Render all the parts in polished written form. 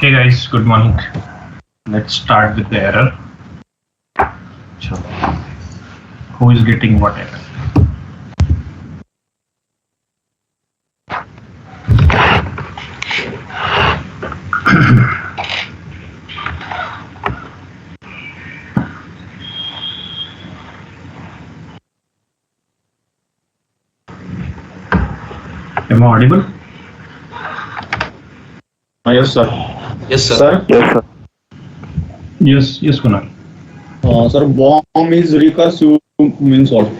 Hey guys, good morning. Let's start with the error. So, who is getting what error? Am I audible? Yes, sir. Yes, sir. Sir, Yes, Kunal. sir, bomb is recursive means what?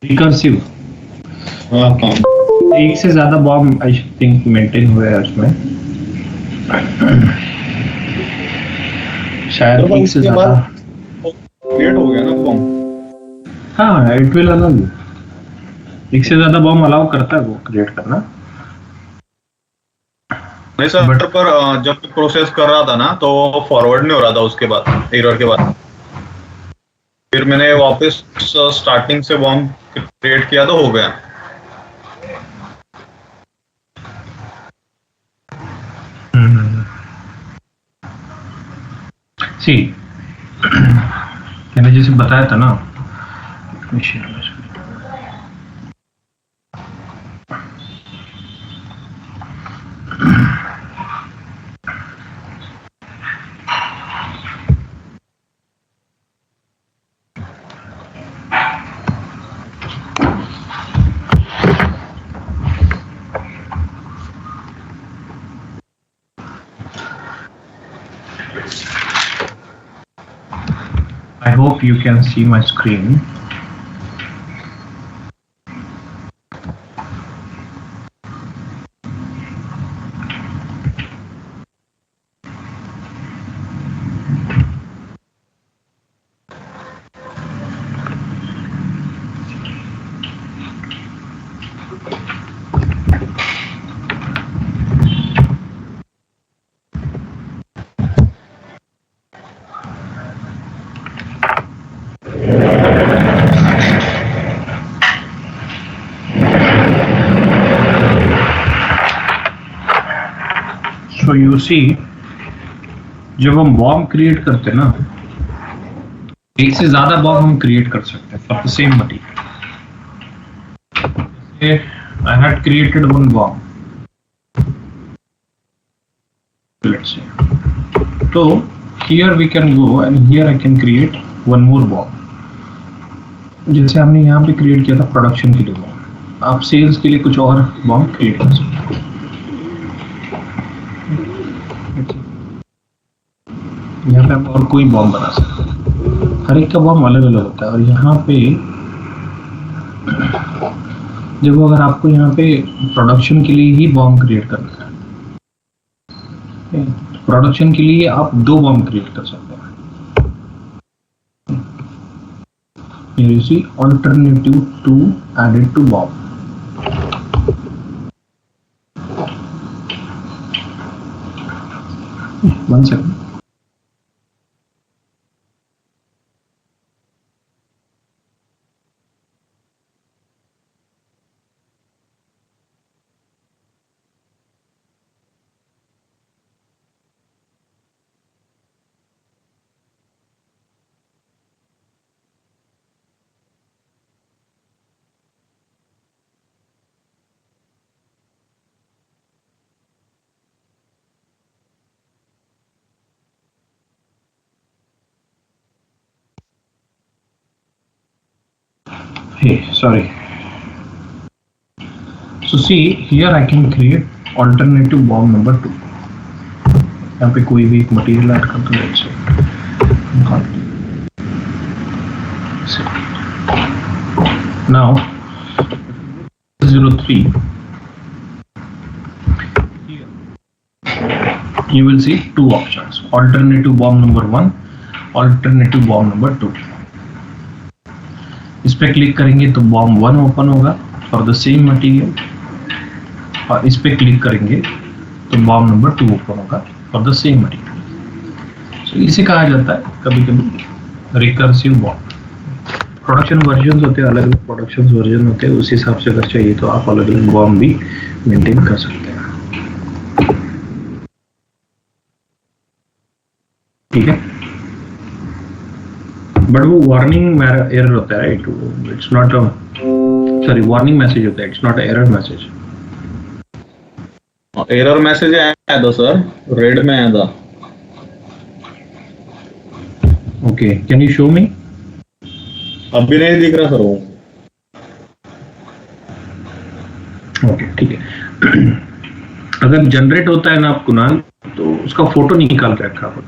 Recursive. एक से ज्यादा bomb I think maintain हुआ है उसमें शायद एक से ज्यादा क्रिएट हो गया ना बॉम्ब। हाँ इट विल अलाउ एक से ज्यादा बॉम्ब अलाउ करता है वो क्रिएट करना। नहीं सर, बट पर जब प्रोसेस कर रहा था ना तो फॉरवर्ड नहीं हो रहा था उसके बाद एरर के बाद। फिर मैंने वापस स्टार्टिंग से बॉम्ब क्रिएट किया तो हो गया। सी मैंने जैसे बताया था ना I hope you can see my screen. So you see, जब हम बॉम्ब क्रिएट करते हैं ना, एक से ज्यादा बॉम्ब हम क्रिएट कर सकते हैं for the same material. I had created one bomb. Let's say. So here we can go and here I can create one more bomb. जैसे हमने यहाँ पे क्रिएट किया था प्रोडक्शन के लिए बॉम्ब, आप सेल्स के लिए कुछ और बॉम्ब क्रिएट कर सकते हैं। यहाँ पे आप और कोई बॉम्ब बना सकते हैं, हर एक का बॉम्ब अलग अलग होता है। और यहाँ पे देखो, अगर आपको यहाँ पे प्रोडक्शन के लिए ही बॉम्ब क्रिएट करना है, प्रोडक्शन के लिए आप 2 बॉम्ब क्रिएट कर सकते हैं। You see alternative to added to bomb. One second. Hey, sorry. So see here I can create alternative bomb number 2. यहाँ पे कोई भी एक मटेरियल ऐड कर दो। Now 03 here you will see 2 options: alternative bomb number 1, alternative bomb number 2. इस पे click करेंगे तो बॉम्ब 1 ओपन होगा फॉर द सेम मटेरियल, और इस पे क्लिक करेंगे तो बॉम्ब नंबर 2 ओपन होगा फॉर द सेम मटेरियल। सो इसे कहा जाता है कभी कभी रिकर्सिव बॉम्ब। प्रोडक्शन वर्जन होते हैं, अलग अलग प्रोडक्शन वर्जन होते हैं, उस हिसाब से अगर चाहिए तो आप अलग अलग बॉम्ब भी मेंटेन कर सकते हैं। ठीक है, बट वो वार्निंग एरर होता है, it's not a, sorry warning message होता है, it's not error message. Error message आया था सर, रेड में आया था। ओके, कैन यू शो मी? अभी नहीं दिख रहा सर वो। ओके ठीक है। अगर जनरेट होता है ना आप कुणाल, तो उसका फोटो निकाल के रखा आप।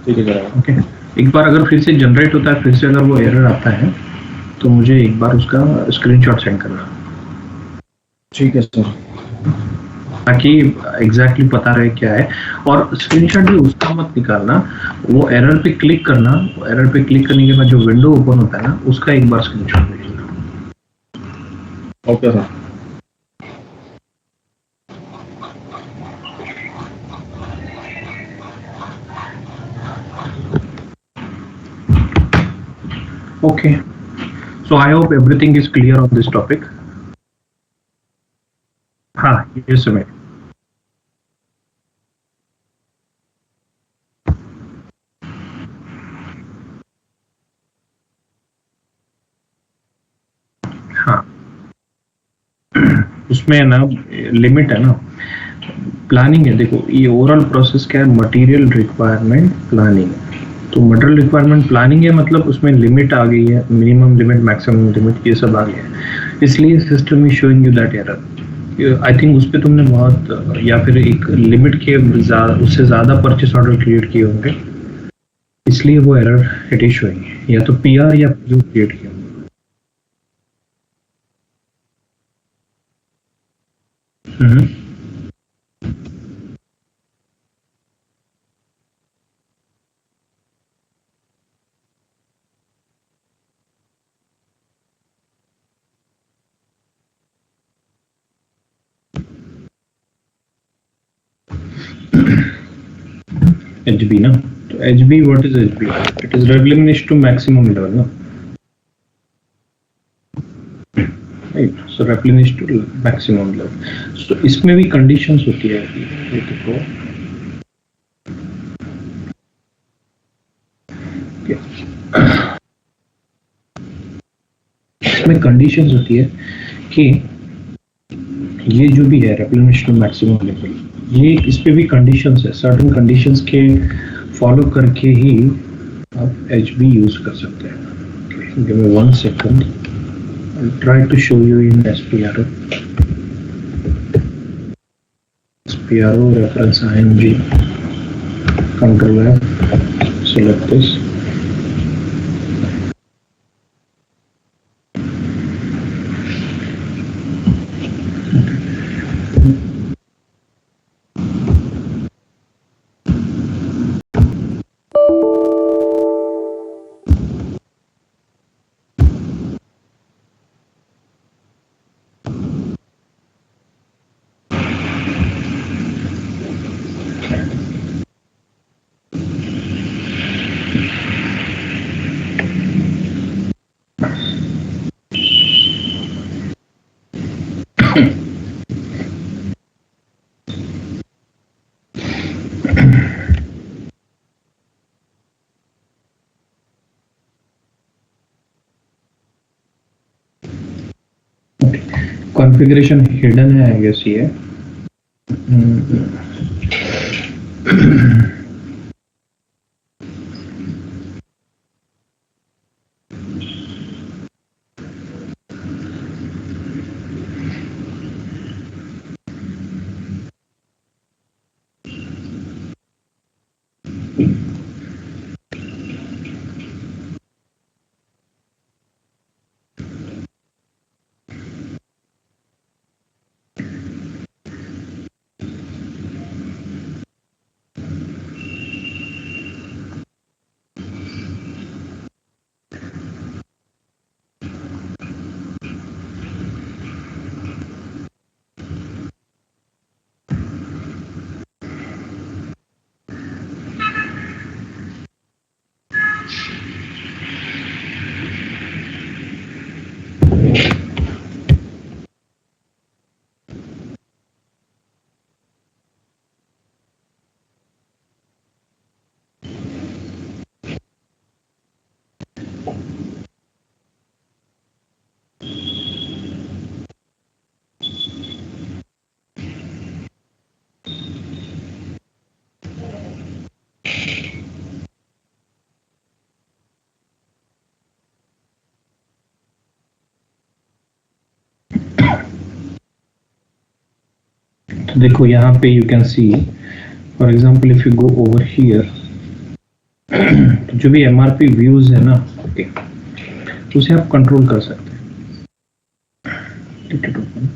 ठीक है सर। ओके, एक बार अगर फिर से जनरेट होता है, फिर से अगर वो एरर आता है, तो मुझे एक बार उसका स्क्रीनशॉट सेंड करना, ठीक है सर। ताकि एग्जैक्टली पता रहे क्या है। और स्क्रीनशॉट भी उसका मत निकालना, वो एरर पे क्लिक करना, एरर पे क्लिक करने के बाद जो विंडो ओपन होता है ना, उसका एक बार स्क्रीनशॉट भेजना। Okay sir. Okay, so I hope everything is clear on this topic. हाँ, yes Sumit. हाँ, उसमें ना लिमिट है ना, प्लानिंग है। देखो ये ओवरऑल प्रोसेस क्या है, मटेरियल रिक्वायरमेंट प्लानिंग। तो मटेरियल रिक्वायरमेंट प्लानिंग है, मतलब उसमें लिमिट आ गई है, मिनिमम लिमिट, मैक्सिमम लिमिट, ये सब आ गया है। इसलिए system is showing you that error. I think उस पर तुमने बहुत, या फिर एक लिमिट के उससे ज़्यादा परचेस ऑर्डर क्रिएट किए होंगे, इसलिए वो एरर इट इज शोइंग, या तो पीआर या पीओ क्रिएट किए होंगे। HB ना, तो HB, what is HB? It is regulation to maximum level ना, right? So regulation to maximum level. So इसमें भी कंडीशंस होती है, ये देखो, इसमें कंडीशंस होती है कि ये जो भी है रेगुलेशन टू मैक्सिमम लेवल, ये इस पे भी कंडीशंस है, सर्टेन कंडीशंस के फॉलो करके ही आप HB यूज कर सकते हैं। Give me 1 second, I'll try to show you in SPRO. SPRO reference IMG control F, select this. Configuration hidden है, I guess ये। तो देखो यहाँ पे you can C, for example if you go over here, तो जो भी MRP views है ना, ओके, उसे आप कंट्रोल कर सकते हैं। Ticket open,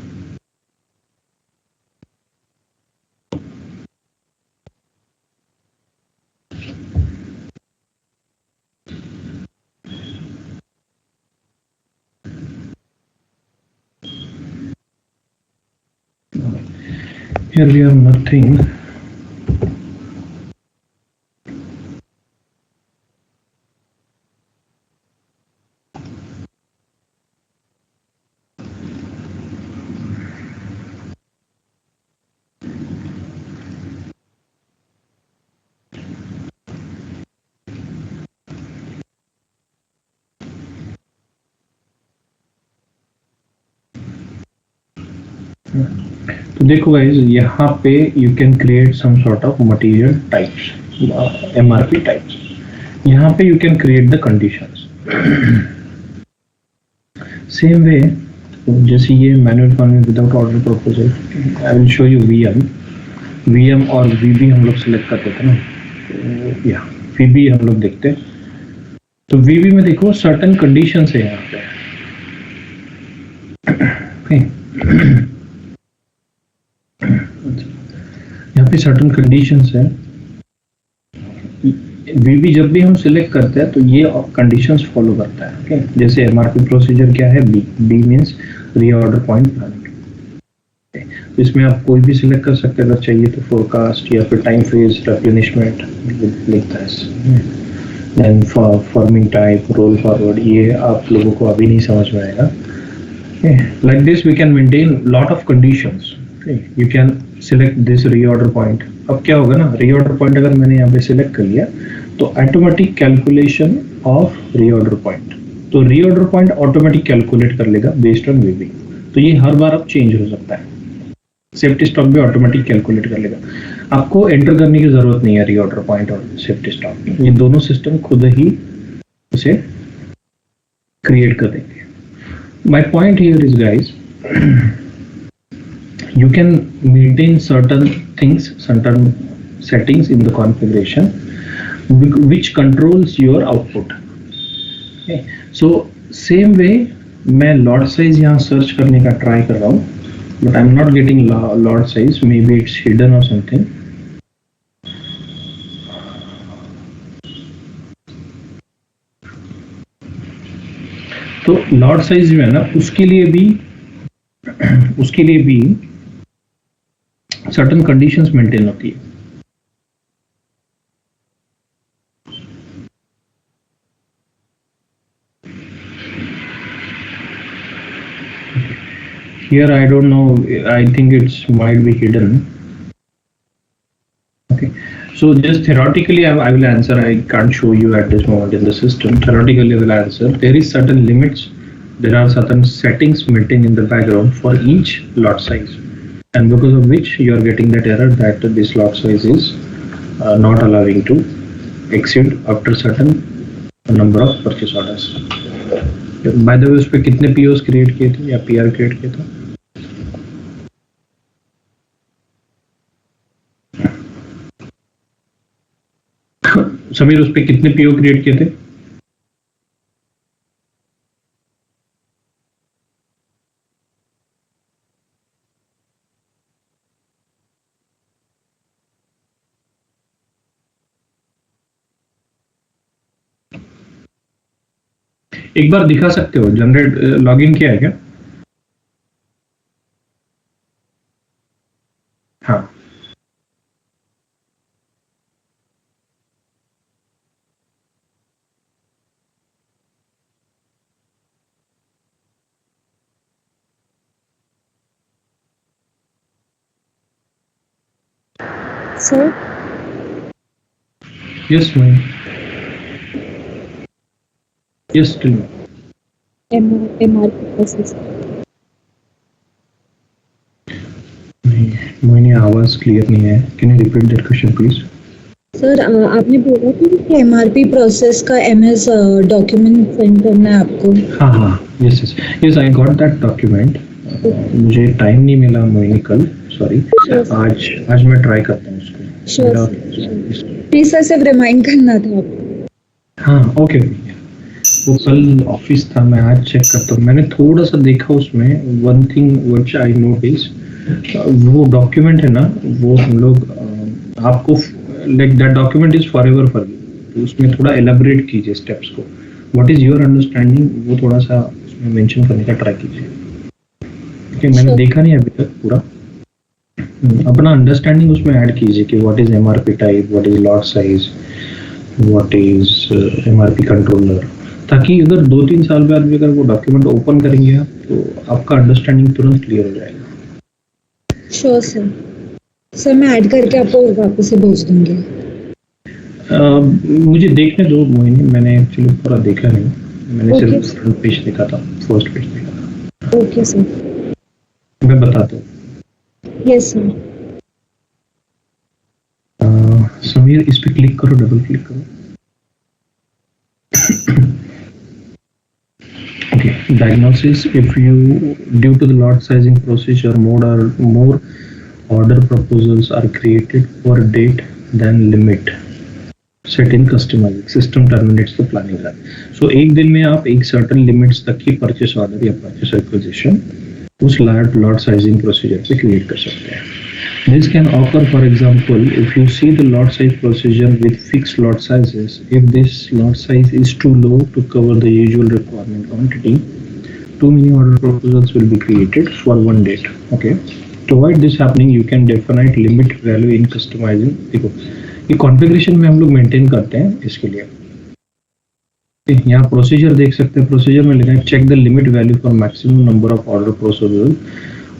here we have nothing. तो देखो गाइस, यहाँ पे you can create some sort of material types, MRP types. यहाँ पे you can create the conditions. Same way, जैसे ये manual format without order proposal, I will show you VM और VB हम लोग सिलेक्ट करते थे ना, तो या वीबी हम लोग देखते हैं। तो वीबी में देखो सर्टेन कंडीशंस है यहाँ पे, यहाँ पे सर्टेन कंडीशंस है। वीबी जब भी हम सिलेक्ट करते हैं तो ये कंडीशंस फॉलो करता है, ओके। जैसे एमआरपी प्रोसीजर क्या है, B means reorder point planning. तो इसमें आप कोई भी सिलेक्ट कर सकते हैं अगर चाहिए तो, फोरकास्ट या फिर टाइम फेज, रिप्लेनिशमेंट लिखता है। Then forming type, roll forward, ये आप लोगों को अभी नहीं समझ में आएगा। Like this we can maintain lot of conditions. Okay, you can select this reorder point. अब क्या होगा ना, reorder point अगर मैंने यहाँ पे select कर लिया तो automatic calculation of reorder point, तो reorder point automatic calculate कर लेगा based on VB। तो ये हर बार अब change हो सकता है। सेफ्टी स्टॉक भी ऑटोमेटिक कैलकुलेट कर लेगा, आपको एंटर करने की जरूरत नहीं है reorder point और सेफ्टी स्टॉक, ये दोनों सिस्टम खुद ही उसे क्रिएट कर देंगे। My point here is, guys, you can maintain certain things, certain settings in the configuration which controls your output. Okay. So same way मैं lot size यहाँ search करने का try कर रहा हूँ, but I'm not getting lot size, maybe it's hidden or something. तो lot size जो है ना, उसके लिए भी सर्टेन कंडीशंस मेंटेन होती है। Here I don't know, I think it's might be hidden. Okay, so just theoretically I will answer. I can't show you at this moment in the system. Theoretically I will answer. There is certain limits, there are certain settings maintained in the background for each lot size, and because of which you are getting that error that this lot size is not allowing to exceed after certain number of purchase orders. By the way, उस पे कितने POs create किए थे या PR create किए थे? समीर, उस पे कितने PO क्रिएट किए थे? एक बार दिखा सकते हो, जनरेट लॉगिन किया है क्या? हाँ, Sir, yes ma'am, yes tell me. MRP process. Mohini, आवाज क्लियर नहीं है, can you repeat that question please? Sir, आपने बोला था कि MRP प्रोसेस का MS डॉक्यूमेंट सेंड करना है आपको। हाँ, yes, I got that document मुझे टाइम नहीं मिला मोहिनी कल, सॉरी। Sure. आज मैं ट्राई करता हूँ उसको। Sure. प्लीज सर सिर्फ रिमाइंड करना था। हाँ ओके। वो कल ऑफिस था, मैं आज चेक करता हूँ। मैंने थोड़ा सा देखा उसमें, one thing which I notice, वो डॉक्यूमेंट है ना, वो हम लोग आपको like that document is forever for you, तो उसमें थोड़ा एलाबोरेट कीजिए स्टेप्स को, व्हाट इज योर अंडरस्टैंडिंग, वो थोड़ा सा उसमें मेंशन करने का ट्राई कीजिए। ओके, मैंने देखा नहीं अभी तक पूरा, अपना अंडरस्टैंडिंग उसमें ऐड कीजिए कि what is MRP type, what is lot size, what is MRP controller, ताकि अगर 2-3 साल बाद भी अगर वो डॉक्यूमेंट ओपन करेंगे आप, तो आपका अंडरस्टैंडिंग तुरंत क्लियर हो जाएगा। Sure sir. सर मैं ऐड करके आपको वापस से भेज दूंगी। मुझे देखने दो मोहिनी, मैंने एक्चुअली पूरा देखा नहीं, मैंने Okay. सिर्फ फ्रंट पेज देखा था, फर्स्ट पेज देखा था। Okay sir. मैं बताता हूँ। Yes sir. समीर, इस पे क्लिक करो, डबल क्लिक करो। Okay, diagnosis. If you, due to the lot sizing procedure, more order proposals are created per date than limit set in customizing, system terminates the planning run. So एक दिन में आप एक certain limits तक की purchase order या purchase acquisition उस lot sizing procedure पे create कर सकते हैं। This can occur, for example, if you see the lot size procedure with fixed lot sizes. If this lot size is too low to cover the usual requirement quantity, too many order proposals will be created for one date. Okay. To avoid this happening, you can define limit value in customizing. देखो, ये configuration में हम लोग maintain करते हैं इसके लिए। यहाँ प्रोसीजर देख सकते हैं, प्रोसीजर में लिखा है check the limit value for maximum number of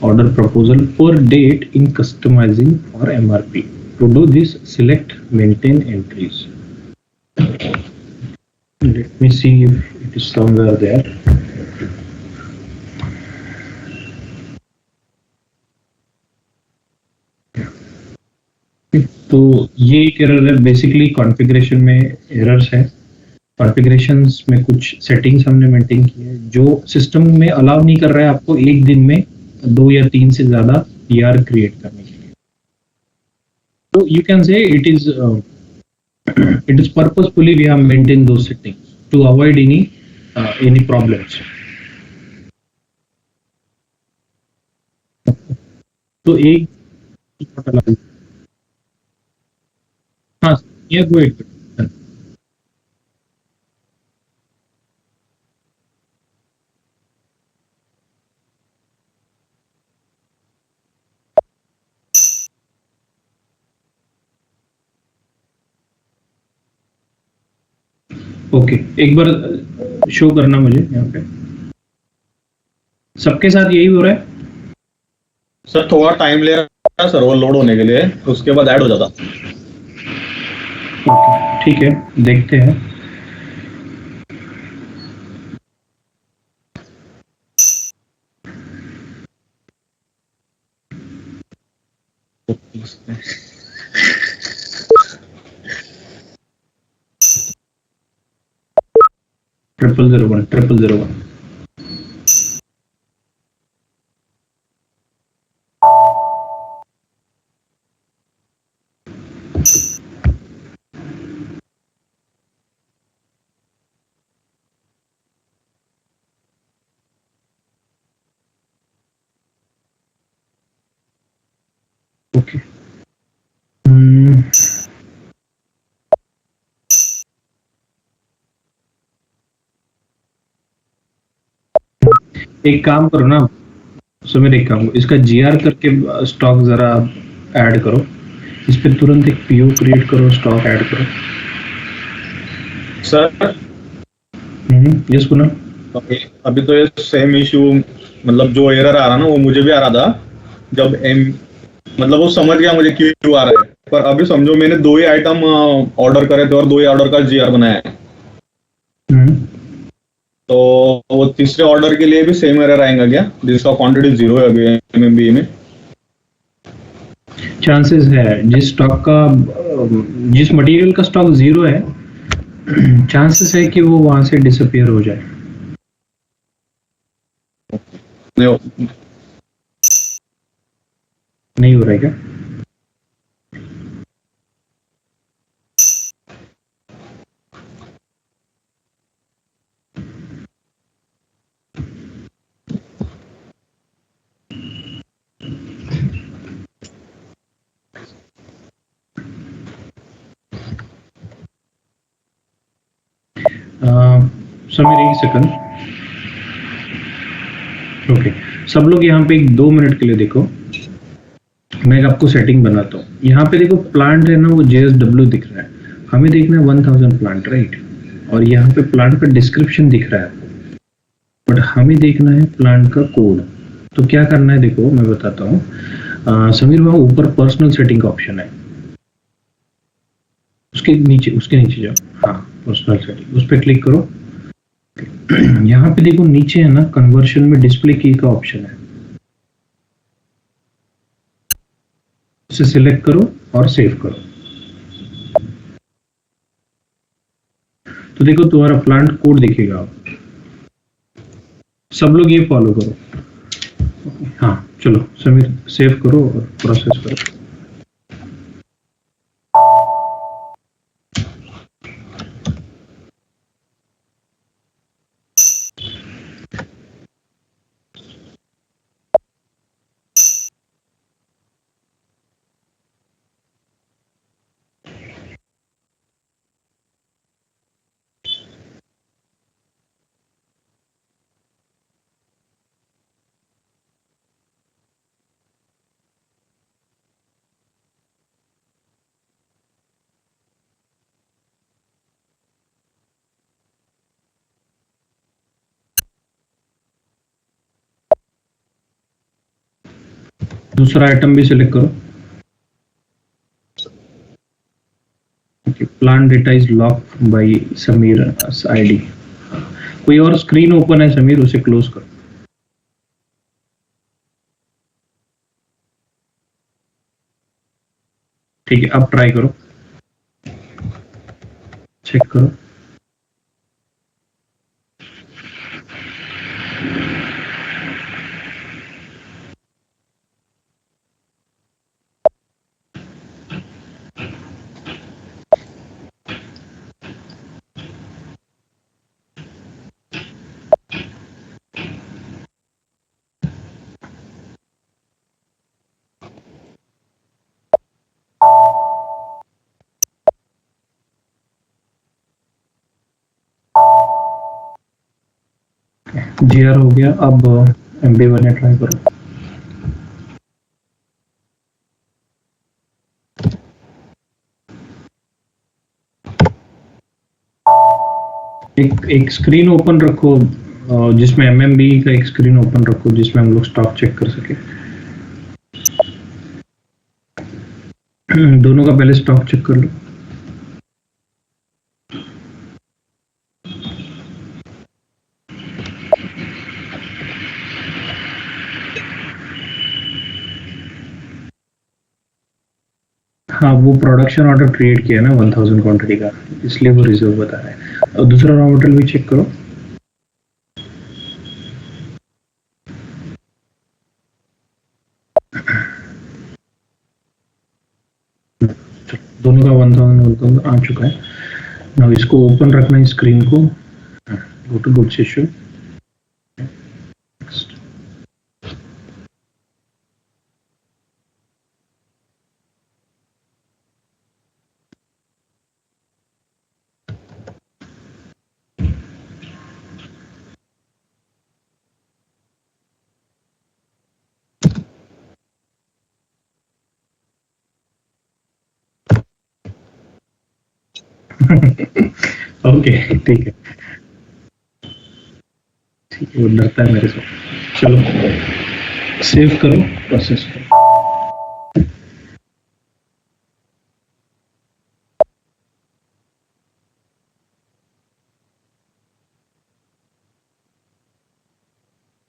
order proposal per date in customizing for MRP. To do this, select maintain entries. Let me see if it is somewhere there. तो ये एक error है, basically configuration में errors है। Configurations में कुछ settings हमने maintain की है जो सिस्टम में अलाउ नहीं कर रहा है आपको एक दिन में 2 या 3 से ज्यादा PR क्रिएट करने के लिए। तो you can say it is purposefully we have maintain those settings to avoid any problems. तो एक हाँ, ये गो एक ओके, एक बार शो करना मुझे यहाँ पे। सबके साथ यही हो रहा है? सर थोड़ा टाइम ले रहा है सर वो लोड होने के लिए, उसके बाद ऐड हो जाता। ओके ठीक है, देखते हैं। Triple 001 okay. एक काम करो ना सुमित, एक काम करो, इसका GR करके स्टॉक जरा ऐड करो, इस पे तुरंत एक PO क्रिएट करो, स्टॉक ऐड करो। सर यस पुनः। अभी तो ये सेम इशू, मतलब जो एरर आ रहा ना वो मुझे भी आ रहा था जब मतलब वो समझ गया मुझे क्यों आ रहा है, पर अभी समझो मैंने 2 ही आइटम ऑर्डर करे थे और 2 ही ऑर्डर का GR बनाया है, तो वो तीसरे ऑर्डर के लिए भी सेम एरर आएगा क्या, जिसका क्वांटिटी 0 है अभी MMBE में? चांसेस है, जिस स्टॉक का जिस मटेरियल का स्टॉक 0 है, चांसेस है कि वो वहां से डिसअपियर हो जाए। नहीं हो रहा है क्या? समीर एक सेकंड। ओके, सब लोग यहाँ पे एक 2 मिनट के लिए देखो, मैं आपको सेटिंग बनाता हूँ। यहाँ पे देखो प्लांट है ना, वो JSW दिख रहा है, हमें देखना है 1000 प्लांट, राइट? और यहाँ पे प्लांट का डिस्क्रिप्शन दिख रहा है, बट हमें देखना है प्लांट का कोड। तो क्या करना है, देखो मैं बताता हूँ। समीर, वहाँ ऊपर पर्सनल सेटिंग का ऑप्शन है, उसके नीचे जाओ। हाँ, पर्सनल सेटिंग, उस पर क्लिक करो। यहाँ पे देखो नीचे है ना, कन्वर्शन में डिस्प्ले की का ऑप्शन है, उसे सिलेक्ट करो और सेव करो। तो देखो तुम्हारा प्लांट कोड दिखेगा। सब लोग ये फॉलो करो। हाँ चलो समीर, सेव करो और प्रोसेस करो। दूसरा आइटम भी सिलेक्ट करो। Plant data is lock bye Sameer ID. कोई और स्क्रीन ओपन है समीर, उसे क्लोज करो। ठीक है, अब ट्राई करो, चेक करो। GR हो गया, अब MB1 ट्राई करो। एक स्क्रीन ओपन रखो, जिसमें MMB का एक स्क्रीन ओपन रखो, जिसमें हम लोग स्टॉक चेक कर सके। दोनों का पहले स्टॉक चेक कर लो। हाँ, वो प्रोडक्शन ऑर्डर क्रिएट किया ना 1000 क्वांटिटी का, इसलिए वो रिजर्व बता रहा है। और दूसरा रॉ मटेरियल भी चेक करो। दोनों का 1000 आ चुका है। now इसको ओपन रखना है स्क्रीन को। Go to goods issue. Okay ठीक है, ठीक है, वो डरता है मेरे से। चलो सेव करो, प्रोसेस करो।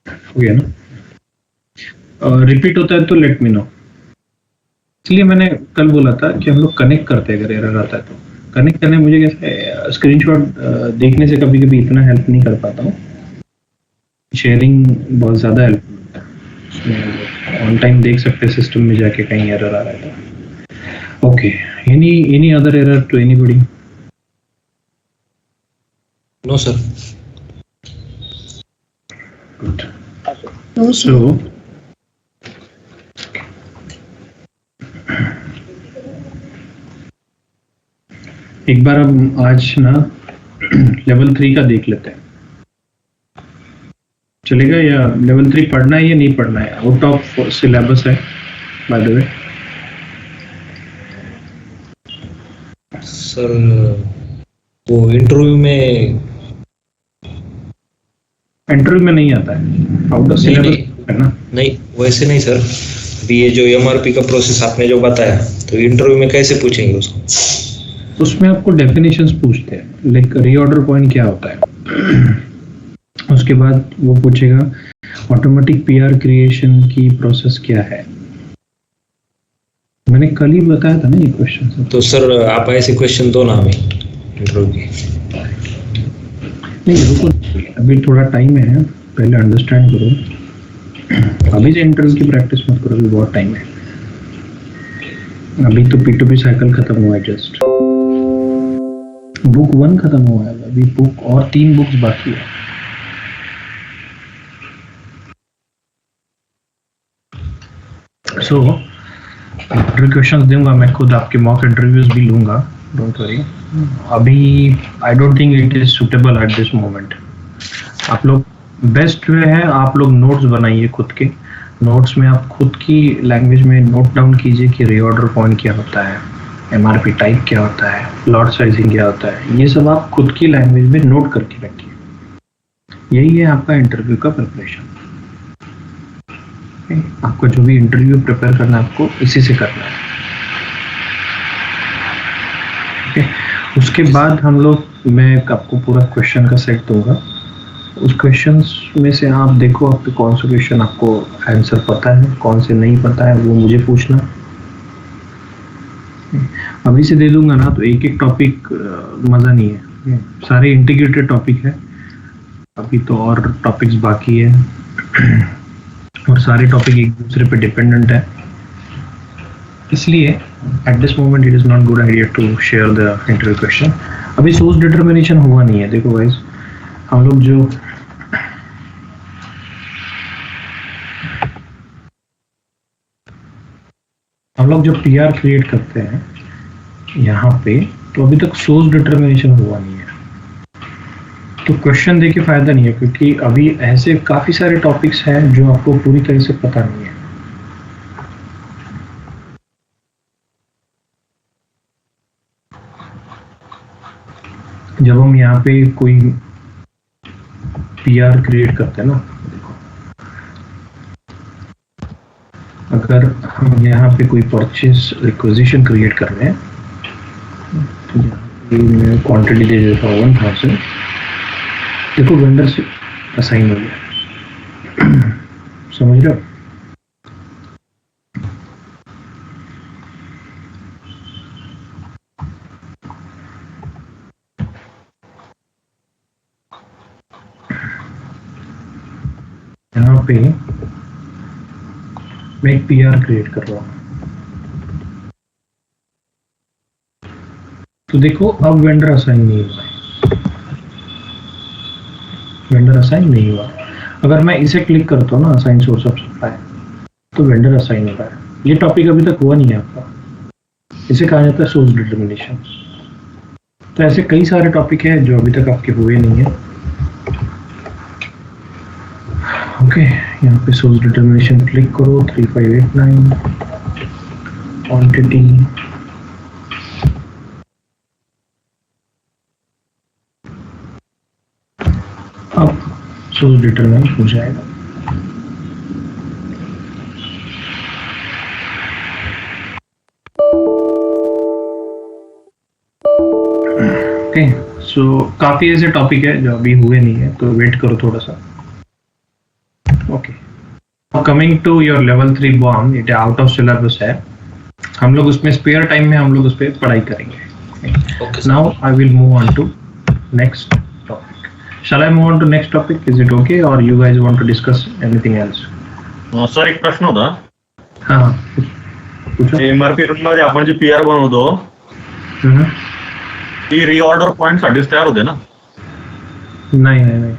हो गया ना? रिपीट होता है तो लेट मी नो। इसलिए मैंने कल बोला था कि हम लोग कनेक्ट करते हैं, अगर एरर आता है तो। कनेक्ट करने मुझे कैसे स्क्रीनशॉट देखने से कभी कभी इतना हेल्प नहीं कर पाता हूँ, शेयरिंग बहुत ज़्यादा हेल्प होता है उसमें। ऑन टाइम देख सकते हैं सिस्टम में जाके कहीं एरर आ रहा है तो। Okay, any other error to anybody? No sir. Good. No, so एक बार हम आज ना लेवल 3 का देख लेते हैं, चलेगा? या लेवल 3 पढ़ना है या नहीं पढ़ना है? आउट ऑफ सिलेबस है बाय द वे। सर वो इंटरव्यू में नहीं आता है, आउट ऑफ नहीं, सिलेबस है ना? नहीं, वैसे नहीं सर। अभी ये जो एमआरपी का प्रोसेस आपने जो बताया, तो इंटरव्यू में कैसे पूछेंगे उसको? उसमें आपको डेफिनेशंस पूछते हैं, लाइक रीऑर्डर पॉइंट क्या होता है, उसके बाद वो पूछेगा ऑटोमेटिक पीआर क्रिएशन की प्रोसेस क्या है। मैंने कल ही बताया था ना ये क्वेश्चन। तो सर आप ऐसे क्वेश्चन दो ना हमें इंटरव्यू की। नहीं रुको, अभी थोड़ा टाइम है, पहले अंडरस्टैंड करो। अभी से इंटरव्यू की प्रैक्टिस मत करो, अभी बहुत टाइम है। अभी तो P2P साइकिल खत्म हुआ है, जस्ट बुक 1 खत्म हुआ है, अभी बुक और 3 बुक्स बाकी है। सो क्वेश्चंस दूंगा मैं खुद, आपके मॉक इंटरव्यूज भी लूंगा, डोंट वरी। अभी आई don't think it is suitable eight this moment. आप लोग बेस्ट वे है, आप लोग नोट्स बनाइए खुद के। नोट्स में आप खुद की लैंग्वेज में नोट डाउन कीजिए कि रीऑर्डर पॉइंट क्या होता है, एमआरपी टाइप क्या होता है, लॉट साइजिंग क्या होता है, ये सब आप खुद की लैंग्वेज में नोट करके रखिए। यही है आपका इंटरव्यू का प्रिपरेशन। आपको जो भी इंटरव्यू प्रिपेयर करना है, आपको इसी से करना है। उसके बाद हम लोग, मैं आपको पूरा क्वेश्चन का सेट दूंगा, उस क्वेश्चंस में से आप देखो आपके कौन सा क्वेश्चन आपको आंसर पता है, कौन से नहीं पता है, वो मुझे पूछना। अभी से दे दूंगा ना तो एक एक टॉपिक मज़ा नहीं है, सारे इंटीग्रेटेड टॉपिक है। अभी तो और टॉपिक्स बाकी है और सारे टॉपिक एक दूसरे पे डिपेंडेंट है, इसलिए at this moment it is not good idea to share the interview question. अभी सोर्स डिटर्मिनेशन हुआ नहीं है। देखो गाइस, हम लोग जो पीआर क्रिएट करते हैं यहाँ पे, तो अभी तक सोर्स डिटर्मिनेशन हुआ नहीं है, तो क्वेश्चन देके फायदा नहीं है, क्योंकि अभी ऐसे काफी सारे टॉपिक्स हैं जो आपको पूरी तरह से पता नहीं है। जब हम यहाँ पे कोई पीआर क्रिएट करते हैं ना, देखो अगर हम यहाँ पे कोई परचेज रिक्वेजिशन क्रिएट कर रहे हैं, तो मैं क्वांटिटी दे देता हूँ 1000। देखो वेंडर से असाइन हो गया, समझ रहे हो? यहाँ पे मैं एक पीआर क्रिएट कर रहा हूँ, तो देखो अब वेंडर असाइन नहीं हुआ है, वेंडर असाइन नहीं हुआ। अगर मैं इसे क्लिक करता हूँ ना, असाइन सोर्स ऑफ सप्लाई, तो वेंडर असाइन हो रहा है। ये टॉपिक अभी तक हुआ नहीं है आपका, इसे कहा जाता है सोर्स डिटर्मिनेशन। तो ऐसे कई सारे टॉपिक हैं जो अभी तक आपके हुए नहीं है। ओके, यहाँ पे सोर्स डिटर्मिनेशन क्लिक करो, 3589 क्वांटिटी, अब सोर्स डिटरमाइन हो जाएगा। ओके, सो काफी ऐसे टॉपिक है जो अभी हुए नहीं है, तो वेट करो थोड़ा सा। Okay, coming to your level 3 BOM, it out of syllabus है, हम लोग उसमें स्पेयर टाइम में हम लोग उस पर पढ़ाई करेंगे। Now I will move on to next topic. Shall I move on to next topic? Is it okay, or you guys want to discuss anything else? Sir एक प्रश्न होता हाँ पूछो। एमआरपी मध्ये आपण जी पीआर बनवतो हम्म, ती रिऑर्डर पॉइंट साठीच तयार होते ना. नहीं नहीं नहीं,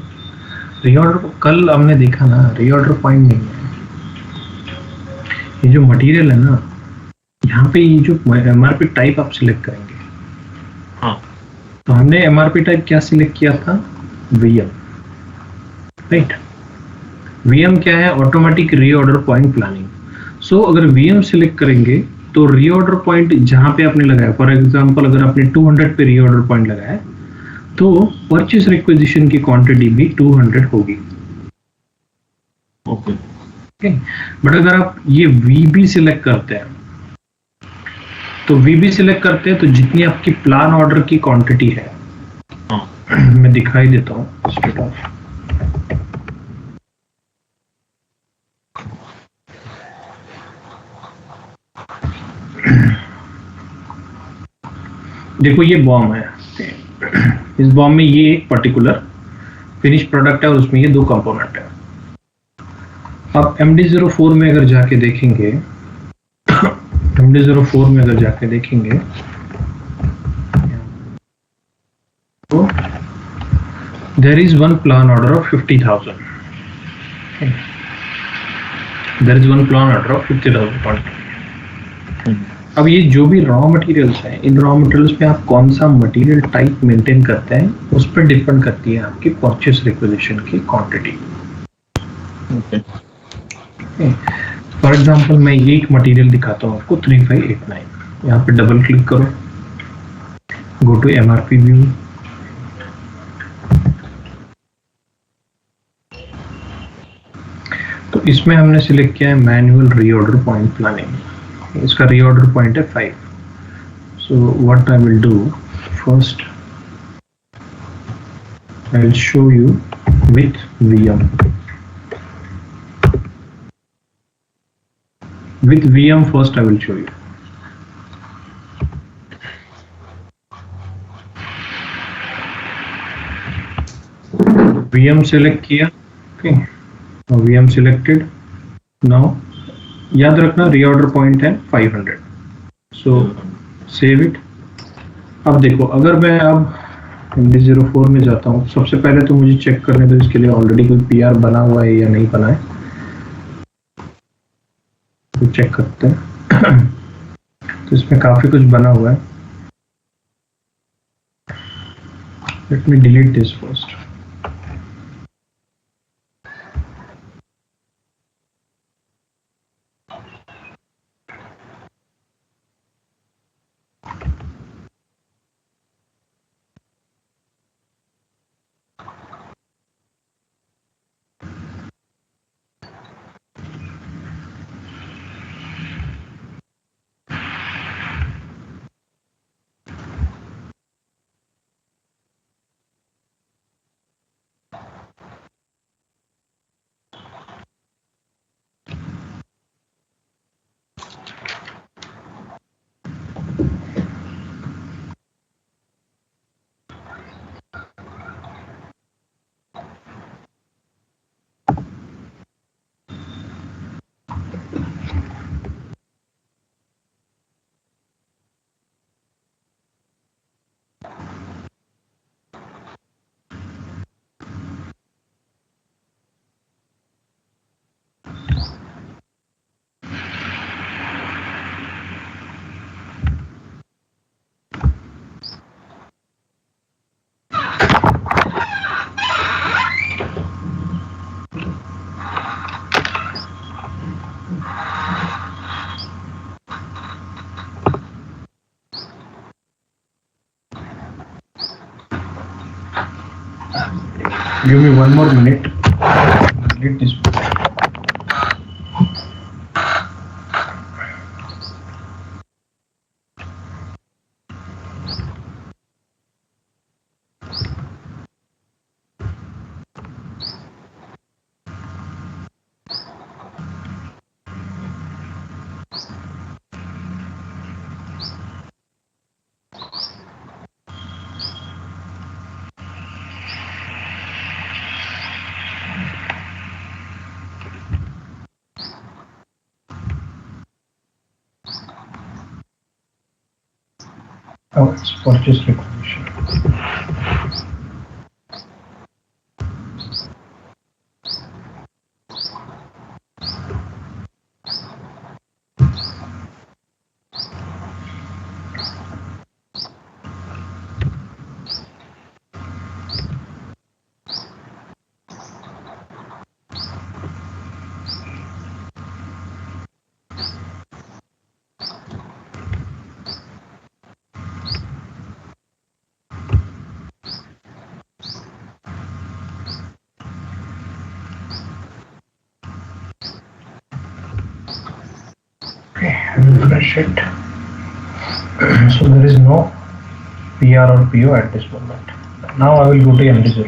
रीऑर्डर कल हमने देखा ना, रीऑर्डर पॉइंट नहीं है ये। जो मटेरियल है ना, यहाँ पे ये जो एमआरपी टाइप आप सिलेक्ट करेंगे, हाँ. तो हमने एमआरपी टाइप क्या सिलेक्ट किया था, वीएम, राइट. वीएम क्या है, ऑटोमेटिक रीऑर्डर पॉइंट प्लानिंग. सो अगर वीएम सिलेक्ट करेंगे तो रीऑर्डर पॉइंट जहां पे आपने लगाया, फॉर एग्जांपल अगर आपने 200 पे रीऑर्डर पॉइंट लगाया तो परचेस रिक्विजिशन की क्वांटिटी भी 200 होगी. ओके. बट अगर आप ये वीबी सिलेक्ट करते हैं, तो वीबी सिलेक्ट करते हैं तो जितनी आपकी प्लान ऑर्डर की क्वांटिटी है, हाँ. मैं दिखाई देता हूँ स्टेट ऑफ. देखो ये बॉम्ब है, इस बॉम्ब में ये एक पर्टिकुलर फिनिश प्रोडक्ट है और उसमें ये दो कंपोनेंट है. अब MD04 में अगर जाके देखेंगे, MD04 में अगर जाके देखेंगे तो there is one plan order of 50,000. There is one plan order of 50,000. अब ये जो भी रॉ मटेरियल्स हैं, इन रॉ मटेरियल्स में आप कौन सा मटेरियल टाइप मेंटेन करते हैं उस पर डिपेंड करती है आपकी परचेस रिक्विजिशन की क्वांटिटी. फॉर एग्जांपल मैं ये एक मटेरियल दिखाता हूँ आपको, 3589. यहाँ पे डबल क्लिक करो, गो टू एमआरपी व्यू. तो इसमें हमने सिलेक्ट किया है मैनुअल रीऑर्डर पॉइंट प्लानिंग. इसका रीऑर्डर पॉइंट है 5. So what I will do, first I will show you with VM. With VM first I will show you. VM select किया, okay. VM selected. Now याद रखना reorder point है 500. So save it. अब देखो अगर मैं अब MD04 में जाता हूँ, सबसे पहले तो मुझे चेक करने दो इसके लिए ऑलरेडी कोई PR बना हुआ है या नहीं बना है, तो चेक करते हैं. तो इसमें काफी कुछ बना हुआ है. Let me delete this first. Give me one more minute. Delete this. Oh, it's purchase requisition. Okay, refresh it. So there is no PR or PO at this moment. Now I will go to MD03.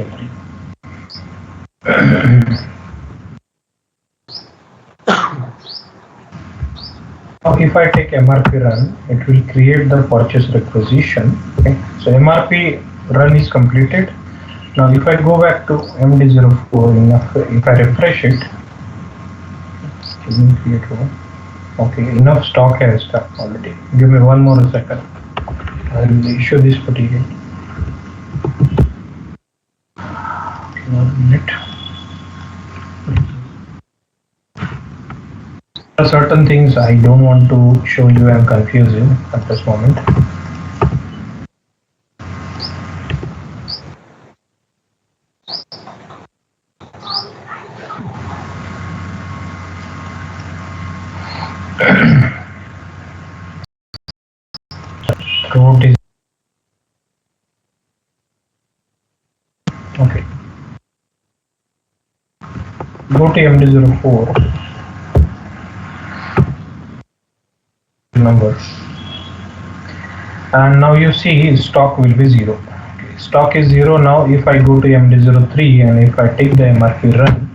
Now if I take MRP run, it will create the purchase requisition. Okay, so MRP run is completed. Now if I go back to MD04, if I refresh it, create one. Okay, enough stock has done already. Give me one more second. I will issue this material. 1 minute. There are certain things I don't want to show you and confuse you at this moment. Road is okay. Go to MD04. Numbers, and now you see stock will be 0. Okay, stock is 0. Now if I go to MD03 and if I take the MRP run,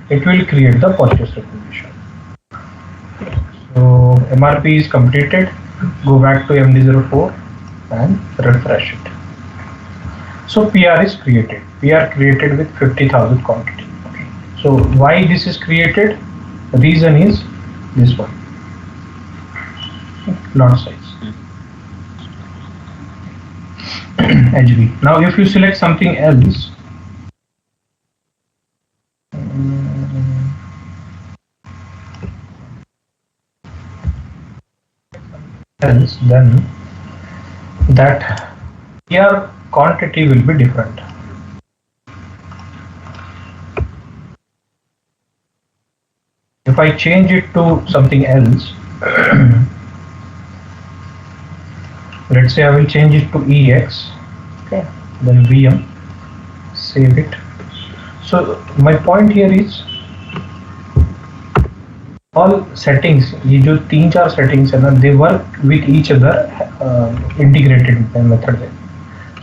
it will create the purchase requisition. So MRP is completed. Go back to MD04 and refresh it. So PR is created. PR created with 50,000 quantity. Okay. So why this is created? The reason is this one. Lot size. HB. Now if you select something else, then that PR quantity will be different. If I change it to something else, let's say I will change it to EX, okay, then VM, save it. So my point here is all settings, ये जो 3-4 settings है ना, they work with each other, integrated method है.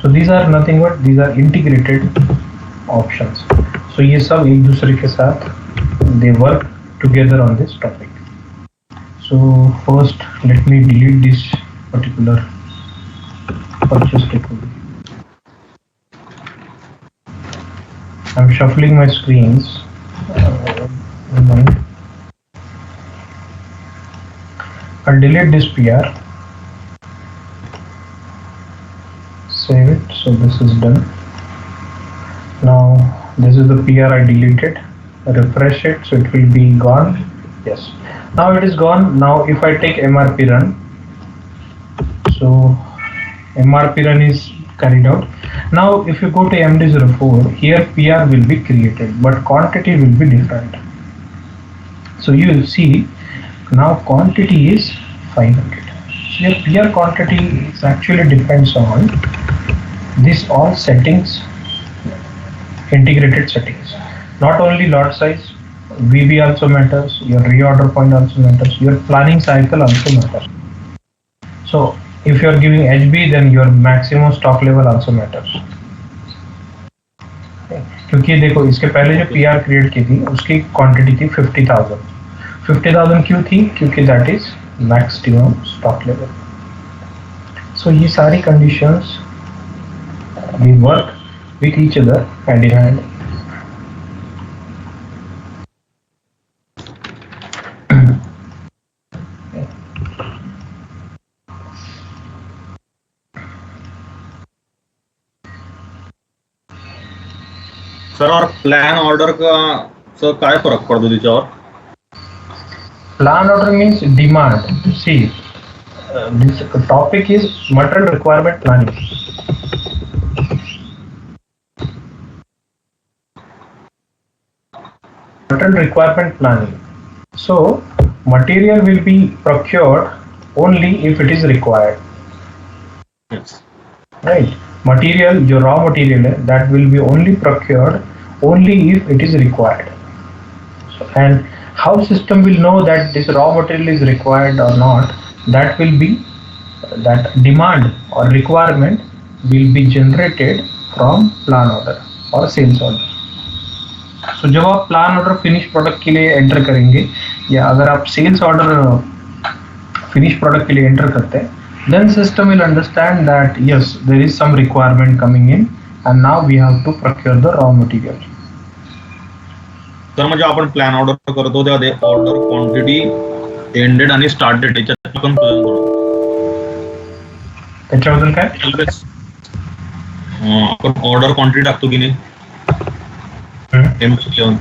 So these are nothing but these are integrated options. So ये सब एक दूसरे के साथ they work together on this topic. So first let me delete this particular purchase requisition. I'm shuffling my screens. I'll delete this PR. Save it. So this is done. Now this is the PR I deleted. Refresh it, so it will be gone. Yes. Now it is gone. Now if I take MRP run, so MRP run is carried out. Now if you go to MD04, here PR will be created, but quantity will be different. So you will see now quantity is 500. So your PR quantity is actually depends on this all settings, integrated settings. Not only lot size, VB also matters, your reorder point also matters, your planning cycle also matters. So if you are giving HB, then your maximum stock level also matters. क्योंकि देखो इसके पहले जो PR create की थी उसकी quantity थी 50,000. 50,000 क्यों थी? क्योंकि that is maximum stock level. So ये सारी conditions we work with each other hand in hand. Sir और प्लॅन ऑर्डर का काय फरक पडतो त्याच्यावर? Plan order means demand. See, this topic is material requirement planning. Material requirement planning. So, material will be procured only if it is required. Yes. Right? Material, जो raw material है, that will be only procured only if it is required. So, and how system will know that this raw material is required or not? That will be that demand or requirement will be generated from plan order or sales order. So जब आप plan order finish product के लिए enter करेंगे या अगर आप sales order finish product के लिए एंटर करते हैं, then system will understand that yes, there is some requirement coming in and now we have to procure the raw material. तर म्हणजे आपण प्लॅन ऑर्डर करतो तेव्हा ते ऑर्डर क्वांटिटी, एंडेड आणि स्टार्ट डेट याच्यात कन्फ्युजन होतं. त्याच्याबद्दल काय? आपण ऑर्डर क्वांटिटी टाकतो की नाही M11,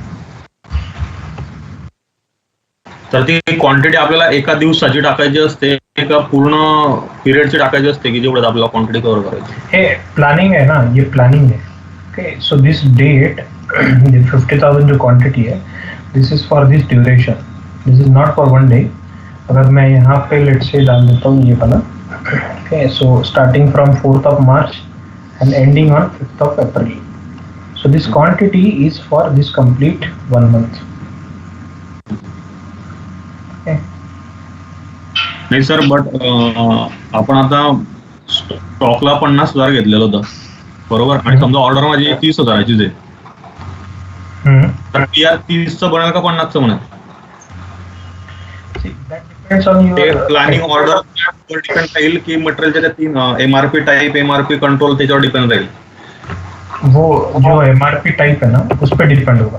तर ती क्वांटिटी आपल्याला एका दिवसाची टाकायची असते का पूर्ण पिरियडची टाकायची असते की जेवढं आपल्याला क्वांटिटी कव्हर करायची? हे प्लानिंग है ना, ये प्लानिंग है. ओके, सो दिस डेट, ये 50,000 जो क्वांटिटी है, this is for this duration, this is not for one day. अगर मैं यहाँ पे लेट से डाल देता हूँ ये वाला, okay, so starting from 4th of March and ending on 5th of April. So this quantity is for this complete 1 month. Okay. नाही सर, बट आपण आता स्टॉकला 50,000 घेतलेलं होतं बरोबर, आणि समजा ऑर्डर माझी 30,000ची आहे, तर PR 30चं बनेल का 50चं बनेल? See, that depends on ते your प्लॅनिंग ऑर्डर डिपेंड राहील की मटेरियलच्या तीन MRP टाइप, MRP कंट्रोल त्याच्यावर डिपेंड राहील? वो जो MRP टाइप है ना, उस पर डिपेंड होगा.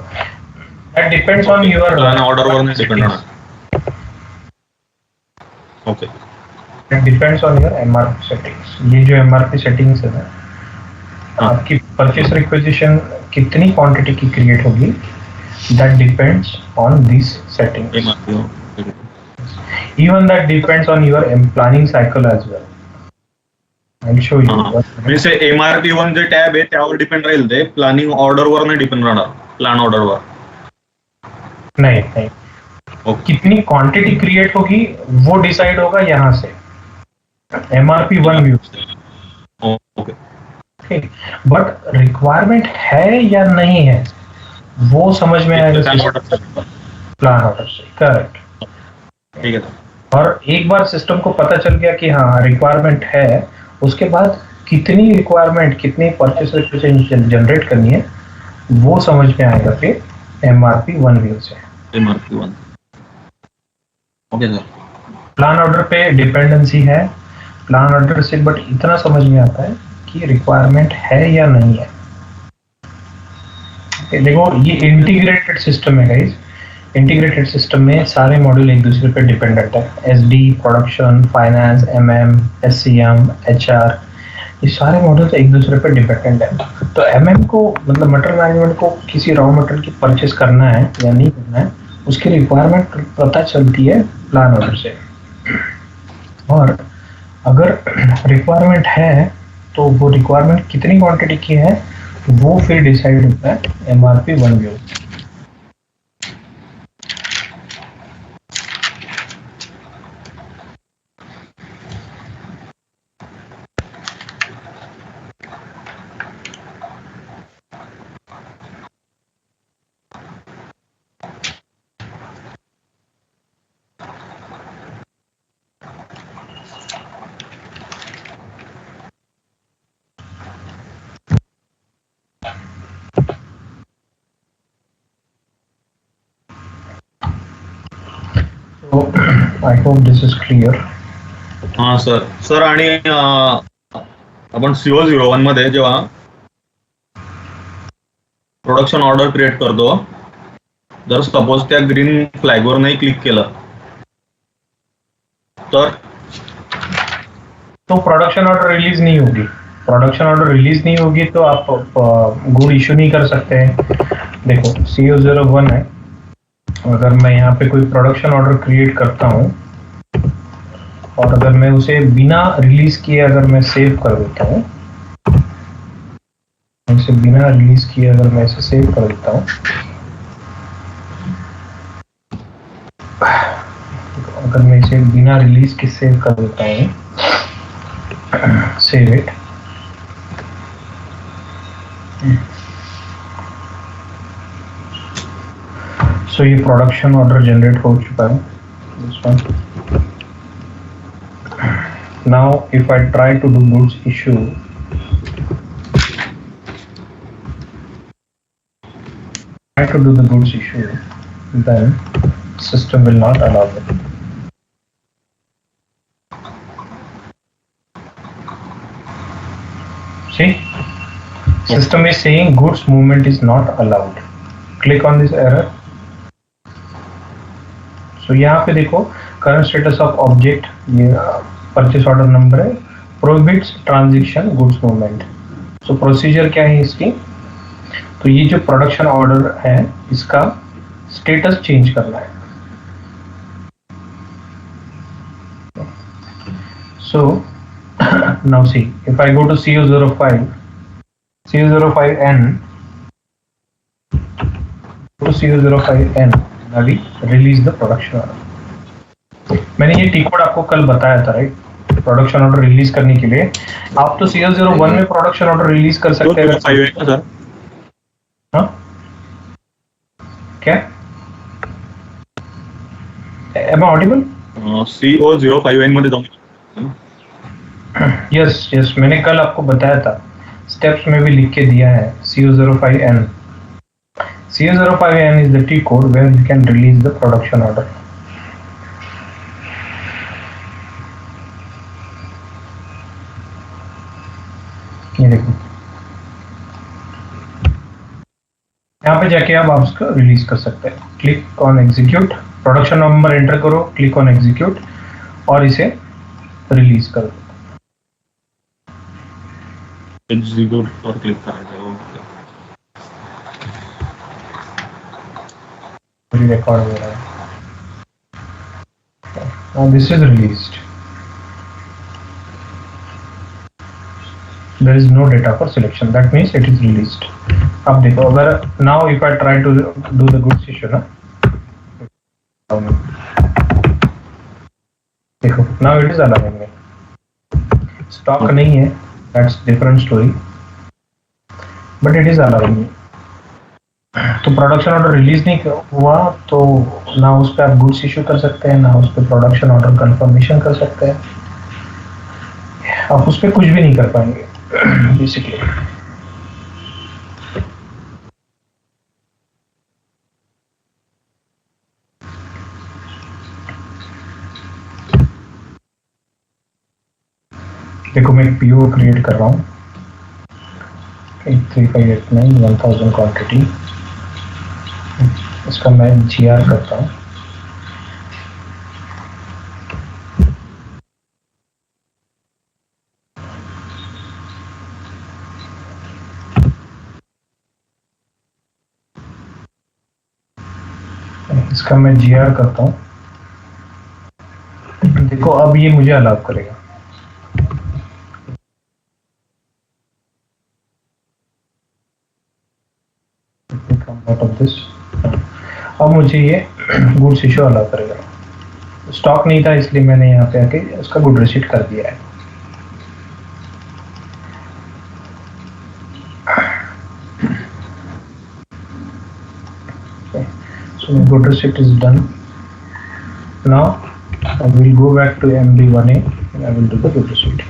That depends on your order वर नाही डिपेंड होणार. Okay, That depends on your MRP settings. ये जो MRP settings है ना, आपकी परचेस रिक्वेजिशन कितनी क्वांटिटी की क्रिएट होगी, that depends on these settings. MRP. Even that depends on your planning cycle as well. I'll show you. म्हणजे MRP one जे tab आहे त्यावर डिपेंड राहील, ते प्लॅनिंग ऑर्डर वर नाही डिपेंड राहणार, प्लॅन ऑर्डर वर? नहीं नहीं, कितनी क्वांटिटी क्रिएट होगी वो डिसाइड होगा यहाँ से, MRP वन व्यू से. ओके, बट रिक्वायरमेंट है या नहीं है वो समझ में आएगा प्लान ऑर्डर से. करेक्ट, ठीक है. और एक बार सिस्टम को पता चल गया कि हाँ रिक्वायरमेंट है, उसके बाद कितनी रिक्वायरमेंट, कितनी परचेस रिक्वेजिशन जनरेट करनी है वो समझ में आएगा फिर MRP वन व्यू से. MRP one. Okay sir. Plan order पे डिपेंडेंसी है प्लान ऑर्डर से, बट इतना समझ में आता है कि रिक्वायरमेंट है या नहीं है. देखो ये इंटीग्रेटेड सिस्टम है गाइस. इंटीग्रेटेड सिस्टम में सारे मॉड्यूल एक दूसरे पे डिपेंडेंट है. SD, production, finance, MM, SCM, HR, ये सारे मॉड्यूल्स एक दूसरे पे डिपेंडेंट है. तो MM को मतलब मटेरियल मैनेजमेंट को किसी रॉ मटेरियल की परचेस करना है या नहीं करना है, उसकी रिक्वायरमेंट पता चलती है प्लान ऑर्डर से. और अगर रिक्वायरमेंट है तो वो रिक्वायरमेंट कितनी क्वांटिटी की है वो फिर डिसाइड होता है MRP one view. So I hope this is clear. हा सर. आणि आपण CO01 मध्ये जेव्हा प्रोडक्शन ऑर्डर क्रिएट करतो, जर सपोज त्या ग्रीन फ्लॅगवर नाही क्लिक केलं तर तो प्रोडक्शन ऑर्डर रिलीज नहीं होगी. प्रोडक्शन ऑर्डर रिलीज नहीं होगी तो आप गुड इशू नहीं कर सकते हैं। देखो CO01 है, अगर मैं यहाँ पे कोई प्रोडक्शन ऑर्डर क्रिएट करता हूँ और अगर मैं उसे बिना रिलीज किए अगर मैं सेव कर देता हूँ, इसे बिना रिलीज किए अगर मैं इसे सेव कर देता हूँ, अगर मैं इसे बिना रिलीज के सेव कर देता हूँ, सेव इट, सो ये प्रोडक्शन ऑर्डर जनरेट हो चुका है, this one. Now if I try to do goods issue, to do the goods issue, then system will not allow it. See, system is saying goods movement is not allowed. Click on this error. So यहाँ पे देखो current status of object, ये purchase order number है, prohibits transaction goods movement. So procedure क्या है इसकी? तो ये जो प्रोडक्शन ऑर्डर है इसका स्टेटस चेंज करना है। So now see, if I go to CO05N, to CO05N, now we release the production order. मैंने ये टी कोड आपको कल बताया था, राइट? प्रोडक्शन ऑर्डर रिलीज करने के लिए आप तो CO01 में प्रोडक्शन ऑर्डर रिलीज कर सकते हैं सर। हाँ क्या? Am I audible? CO05N मध्ये जाऊन यस मैंने कल आपको बताया था, स्टेप्स में भी लिख के दिया है। CO05N is the T code where you can release the production order. ये देखो यहाँ पे जाके आप उसको रिलीज कर सकते हैं। Click on execute, production number enter करो, क्लिक ऑन एग्जीक्यूट और इसे रिलीज कर दो। एग्जीक्यूट पर क्लिक करेंगे, रिकॉर्ड हो रहा है। Now this is released. There is no data for selection. That means it is released. अब देखो अगर now if I try to do the goods issue ना, देखो now it is allowing me. Stock नहीं है, that's different story. But it is allowing me. तो production order release नहीं हुआ तो ना उस पर आप गुड्स इशू कर सकते हैं, ना उस पर प्रोडक्शन ऑर्डर कंफर्मेशन कर सकते हैं, आप उस पर कुछ भी नहीं कर पाएंगे बेसिकली। देखो मैं एक PO क्रिएट कर रहा हूँ, 83589 1000 क्वांटिटी, इसका मैं GR करता हूँ। इसका मैं GR करता हूँ। देखो अब ये मुझे अलाउ करेगा। Out of this, अब मुझे ये गुड्स इशू अलाउ करेगा। स्टॉक नहीं था इसलिए मैंने यहाँ पे आके उसका गुड रिसीट कर दिया है। So good receipt is done. Now I will go back to MB1A and I will do the good receipt.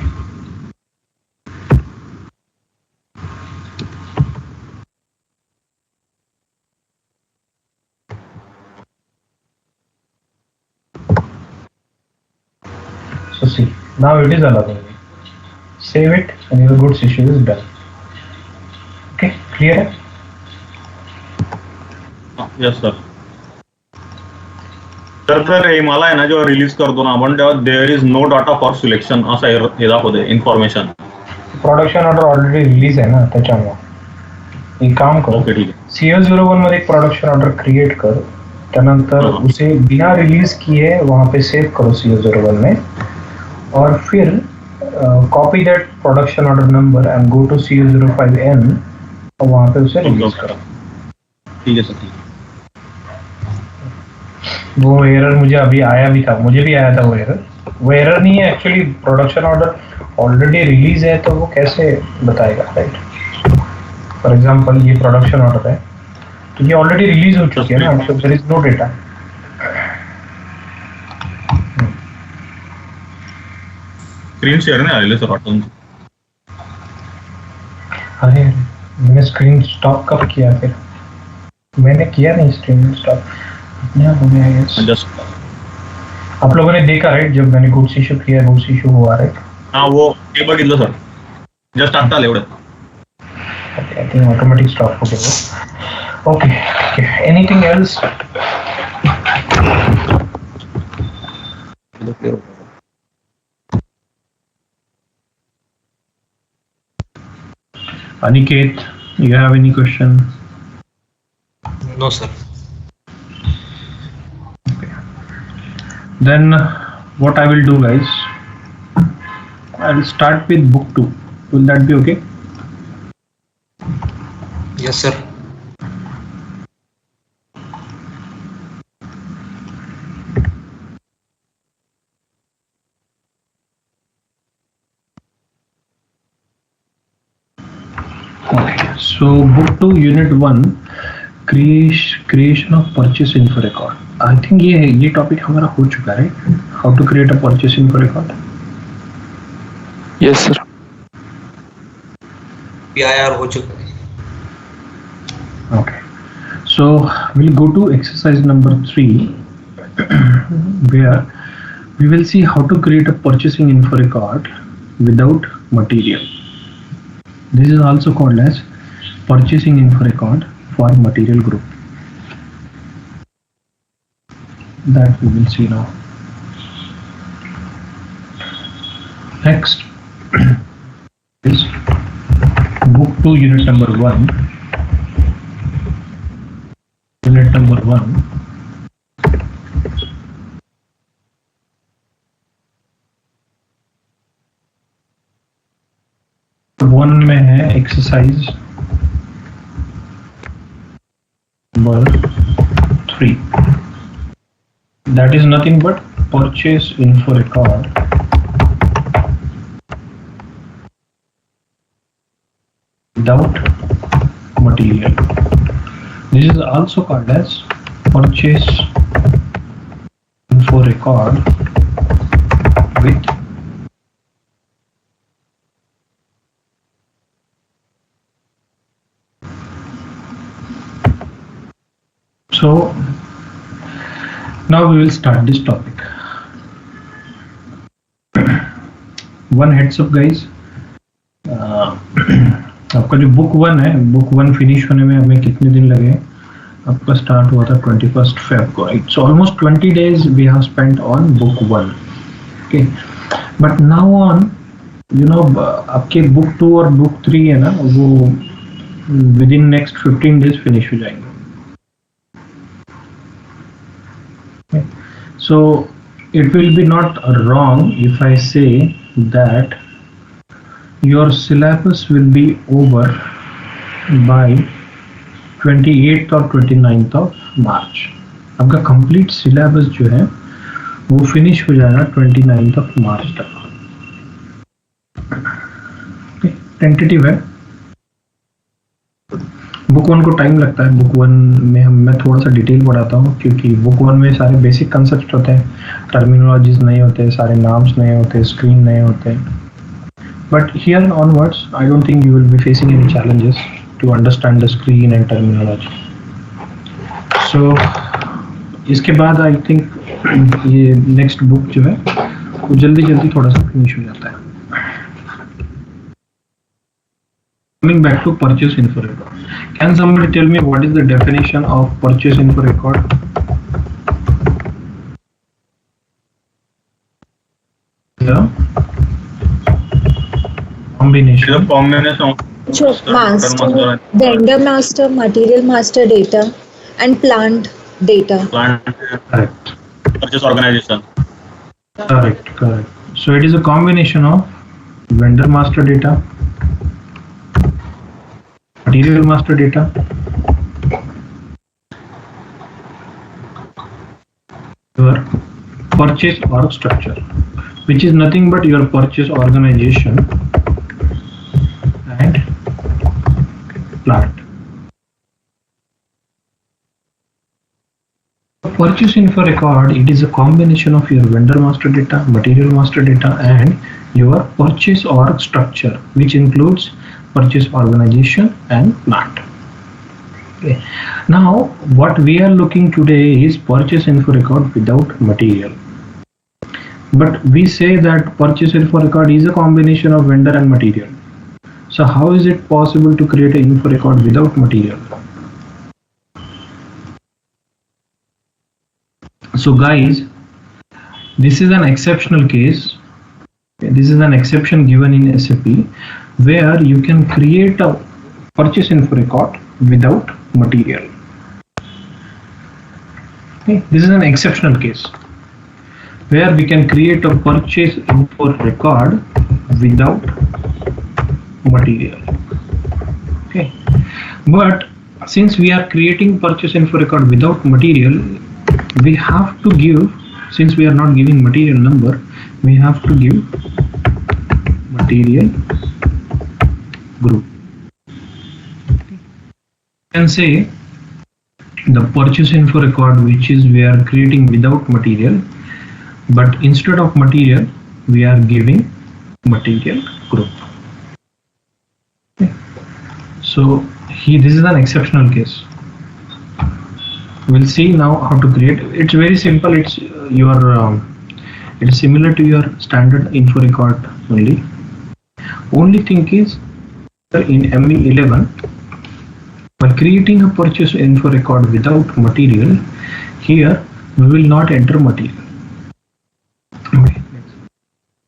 So see, now it is allowing me. Save it and your goods issue is done. Okay, clear? Yes sir. तर हे मला आहे ना जेव्हा release करतो ना आपण तेव्हा there is no data for selection असं हे दाखवते information. Production order already release आहे ना त्याच्यामुळे एक काम करो, ओके ठीक है. CL01 मध्ये एक प्रोडक्शन ऑर्डर क्रिएट कर, त्यानंतर हाँ. उसे बिना रिलीज किए वहां पे सेव करो CL01 में, और फिर copy that production order number and go to CL05N और वहां पे उसे रिलीज ओके. करो. ठीक है सर, ठीक है. वो एरर मुझे अभी आया भी था, मुझे भी आया था वो एरर नहीं है actually, production order already release है तो वो कैसे बताएगा, राइट? फॉर एग्जांपल ये प्रोडक्शन ऑर्डर है तो ये ऑलरेडी रिलीज हो चुकी है ना, so there is no data. Screen share नाही आलेले सर वाटतं. अरे मैंने स्क्रीन स्टॉप कब किया फिर? मैंने किया नहीं स्क्रीन स्टॉप, अपने आप हो गया yes. जस्ट आप लोगों ने देखा राइट जब मैंने गुड्स इशू किया, गुड्स इशू हुआ राइट? हाँ वो ते बघितलं सर, जस्ट आता आलं एवढं. Okay, I think automatic stop हो गया. Okay, anything else? Aniket, you have any question? No sir. Then what I will do, guys, I'll start with book 2. Will that be okay? Yes sir. Okay, so book 2 unit 1 creation of purchase info record. I think ये topic हमारा हो चुका है, how to create a purchase info record. Yes sir. PIR हो चुका है. Okay, so we'll go to exercise number 3 where we will see how to create a purchasing info record without material. This is also called as purchasing info record for material group. That we will see now. Next is book 2 unit number 1. Unit number 1. One में है exercise number 3. That is nothing but purchase info record without material. This is also called as purchase info record with so now we will start this topic. One heads up guys, आपका जो book 1 है, book 1 finish होने में हमें कितने दिन लगे? आपका स्टार्ट हुआ था 21st Feb को, right? So almost 20 days we have spent on book 1. Okay, but now on you know आपके बुक 2 और बुक 3 है ना, वो within next 15 days finish हो जाएंगे. So it will be not wrong if I say that your syllabus will be over by 28th or 29th of March. आपका complete syllabus जो है वो finish हो जाएगा 29th of March तक. Tentative है. बुक 1 को टाइम लगता है. बुक 1 में मैं थोड़ा सा डिटेल बढ़ाता हूँ क्योंकि बुक 1 में सारे बेसिक कंसेप्ट होते हैं, टर्मिनोलॉजीज नहीं होते, सारे नाम्स नहीं होते, स्क्रीन नहीं होते. But here onwards I don't think you will be facing any challenges to understand the screen and terminology. So इसके बाद आई थिंक ये नेक्स्ट बुक जो है वो जल्दी जल्दी थोड़ा सा फिनिश हो जाता है. Coming back to purchase info record. Can somebody tell me what is the definition of purchase info record? Yeah. combination. combination So master, vendor master, material master data, and plant data. plant Correct. purchase organization. Correct. So it is a combination of vendor master data, material master data, your purchase org structure, which is nothing but your purchase organization and plant. Purchase info record, it is a combination of your vendor master data, material master data, and your purchase org structure, which includes purchase organization and plant. Okay. Now what we are looking today is purchase info record without material. But we say that purchase info record is a combination of vendor and material. So how is it possible to create an info record without material? So guys, this is an exceptional case. This is an exception given in SAP where you can create a purchase info record without material. Okay. This is an exceptional case where we can create a purchase info record without material. Okay. But since we are creating purchase info record without material, we have to give, since we are not giving material number, we have to give material group. You can say the purchase info record, which is we are creating without material, but instead of material we are giving material group. Okay. So this is an exceptional case. We'll see now how to create. It's very simple. It's it's similar to your standard info record only. Only thing is, in ME11, by creating a purchase info record without material, here we will not enter material. Okay.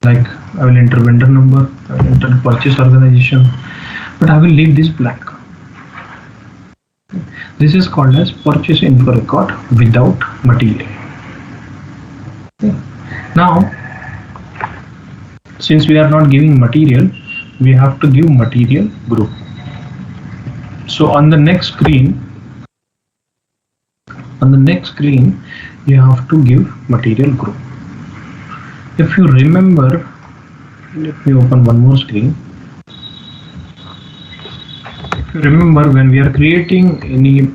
Like I will enter vendor number, I will enter purchase organization, but I will leave this blank. This is called as purchase info record without material. Okay. Now, since we are not giving material, we have to give material group. So on the next screen, you have to give material group. If you remember, let me open one more screen. If you remember, when we are creating any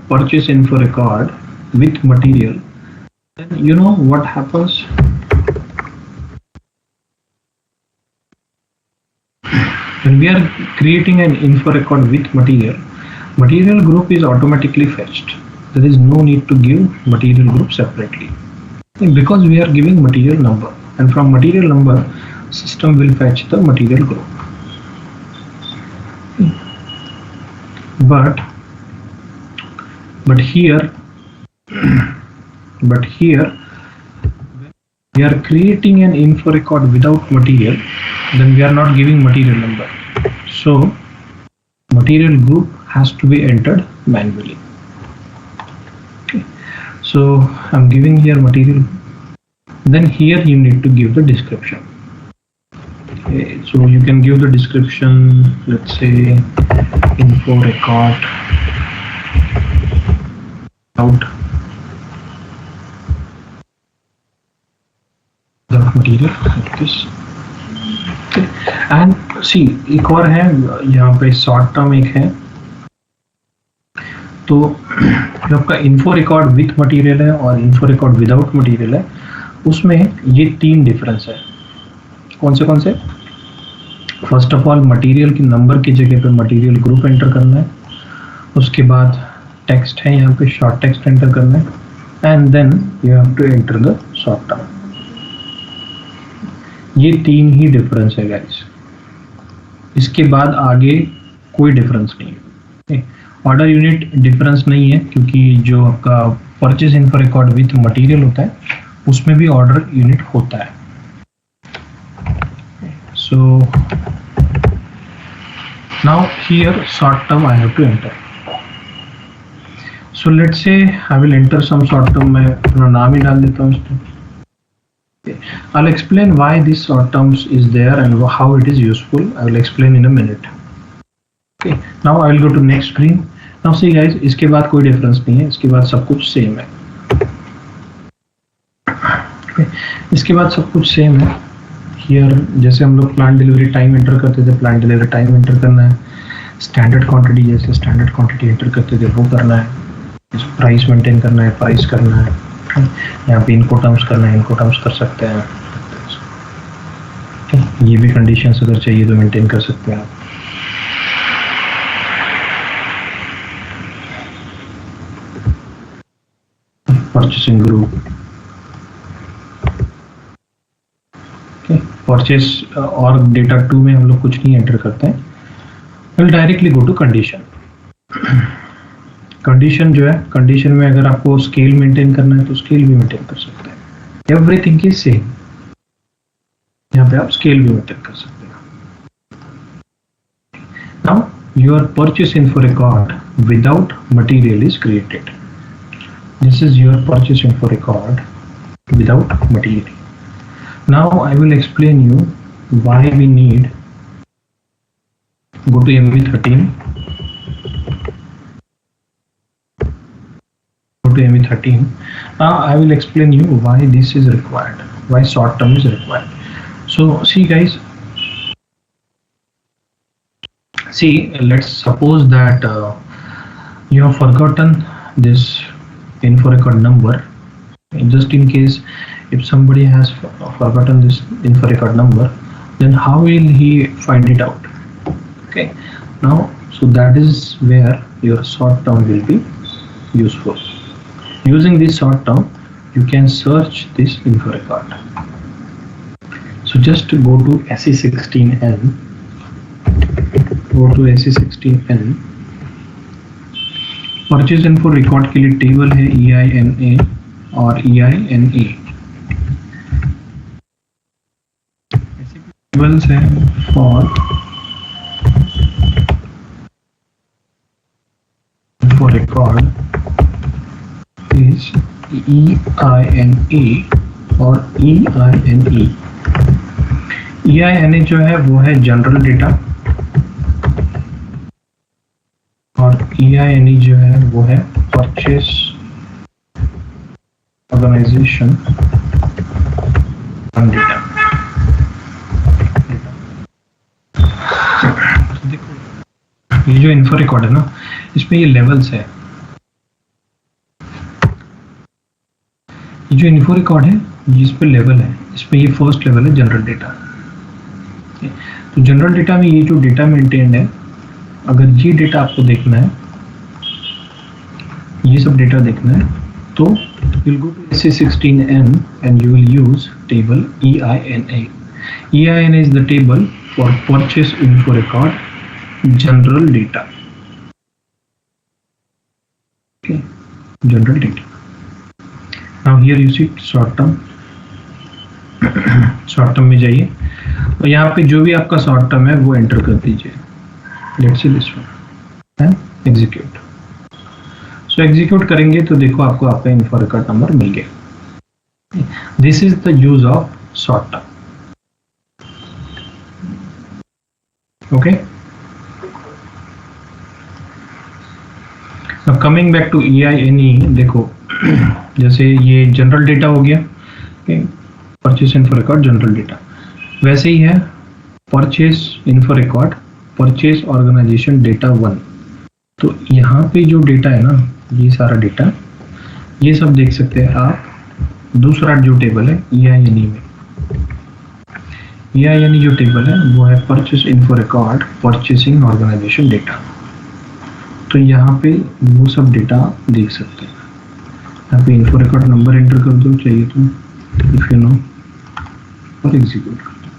purchase info record with material, then you know what happens. When we are creating an info record with material group is automatically fetched. There is no need to give material group separately, because we are giving material number, and from material number system will fetch the material group. But here we are creating an info record without material, then we are not giving material number. So material group has to be entered manually. Okay. So I'm giving here material. Then here you need to give the description. Okay. So you can give the description, let's say info record out the material like this. Okay. And see, एक और है यहाँ पे short term एक है, तो जो आपका इन्फो रिकॉर्ड विथ मटेरियल है और इन्फो रिकॉर्ड विदाउट मटेरियल है, उसमें ये तीन डिफरेंस है. कौन से? फर्स्ट ऑफ ऑल मटेरियल की नंबर की जगह पे मटेरियल ग्रुप एंटर करना है, उसके बाद टेक्स्ट है यहाँ पे शॉर्ट टेक्स्ट एंटर करना है, and then you have to enter the short term. ये तीन ही डिफरेंस है गाइस, इसके बाद आगे कोई डिफरेंस नहीं है. ऑर्डर यूनिट डिफरेंस नहीं है, क्योंकि जो आपका purchase info record with material होता है उसमें भी ऑर्डर यूनिट होता है. सो Now here short term I have to enter. So let's say I will enter some short term. मैं अपना नाम ही डाल देता हूँ इसमें. I'll explain why this short terms is there and how it is useful. I will explain in a minute. Okay. Now I will go to next screen. Now see guys, इसके बाद कोई difference नहीं है. इसके बाद सब कुछ same है. Okay. इसके बाद सब कुछ same है. Here जैसे हम लोग प्लांट डिलीवरी टाइम एंटर करते थे, प्लांट डिलीवरी टाइम एंटर करना है. स्टैंडर्ड क्वांटिटी जैसे स्टैंडर्ड क्वांटिटी एंटर करते थे वो करना है. प्राइस मेंटेन करना है, प्राइस करना है. यहाँ पे इनको टर्म्स करना है, इनको टर्म्स कर सकते हैं. ये भी कंडीशंस अगर चाहिए तो मेंटेन कर सकते हैं आप. परचेसिंग ग्रुप, परचेस और डेटा 2 में हम लोग कुछ नहीं एंटर करते हैं. Will directly go to condition. Condition जो है, कंडीशन में अगर आपको स्केल मेंटेन करना है तो स्केल भी मेंटेन कर सकते हैं. Everything is same. यहाँ पे आप स्केल भी मेंटेन कर सकते हैं. Now your purchase info record without material is created. This is your purchase info record without material. Now I will explain you why we need. Go to MV13. Go to MV13. Now I will explain you why this is required. Why short term is required. So see guys. See, let's suppose that you have forgotten this info record number. Just in case if somebody has forgotten this info record number, then how will he find it out? Okay, now so that is where your short term will be useful. Using this short term you can search this info record. So just go to SE16N. Go to SE16N. Purchase info record के लिए table है EINA और EINA. Tables है for info record is EINA और EINE. EINA जो है वो है जनरल डेटा और EINE जो है वो है परचेस ऑर्गेनाइजेशन डेटा. ये जो इन्फो रिकॉर्ड है ना, इसमें ये लेवल्स है. ये जो इन्फो रिकॉर्ड है जिस पे लेवल है, इसमें ये फर्स्ट लेवल है जनरल डेटा. तो जनरल डेटा में ये जो डेटा मेंटेन्ड है, अगर ये डेटा आपको देखना है, ये सब डेटा देखना है, तो you'll go to SE16N and you will use table EINA. EINA is the table for purchase info record general data. Okay, general data. Now here you see short term. Short term में जाइए और यहाँ पे जो भी आपका short term है वो एंटर कर दीजिए. लेट्स सी दिस वन है एग्जीक्यूट. सो एग्जीक्यूट करेंगे तो देखो आपको आपका इन्फो रिकॉर्ड नंबर मिल गया. This is the use of short term. Okay, अब कमिंग बैक टू EINE. देखो जैसे ये जनरल डेटा हो गया, purchase info record general data, वैसे ही है purchase info record purchase organization data 1. तो यहाँ पे जो डेटा है ना, ये सारा डेटा, ये सब देख सकते हैं आप. दूसरा जो टेबल है EINE में, EINE जो टेबल है वो है purchase info record purchasing organization data. तो यहाँ पे वो सब डेटा देख सकते हैं. यहाँ पे इन्फो रिकॉर्ड नंबर एंटर कर दो चाहिए तो, इफ यू नो, और एग्जीक्यूट कर दो.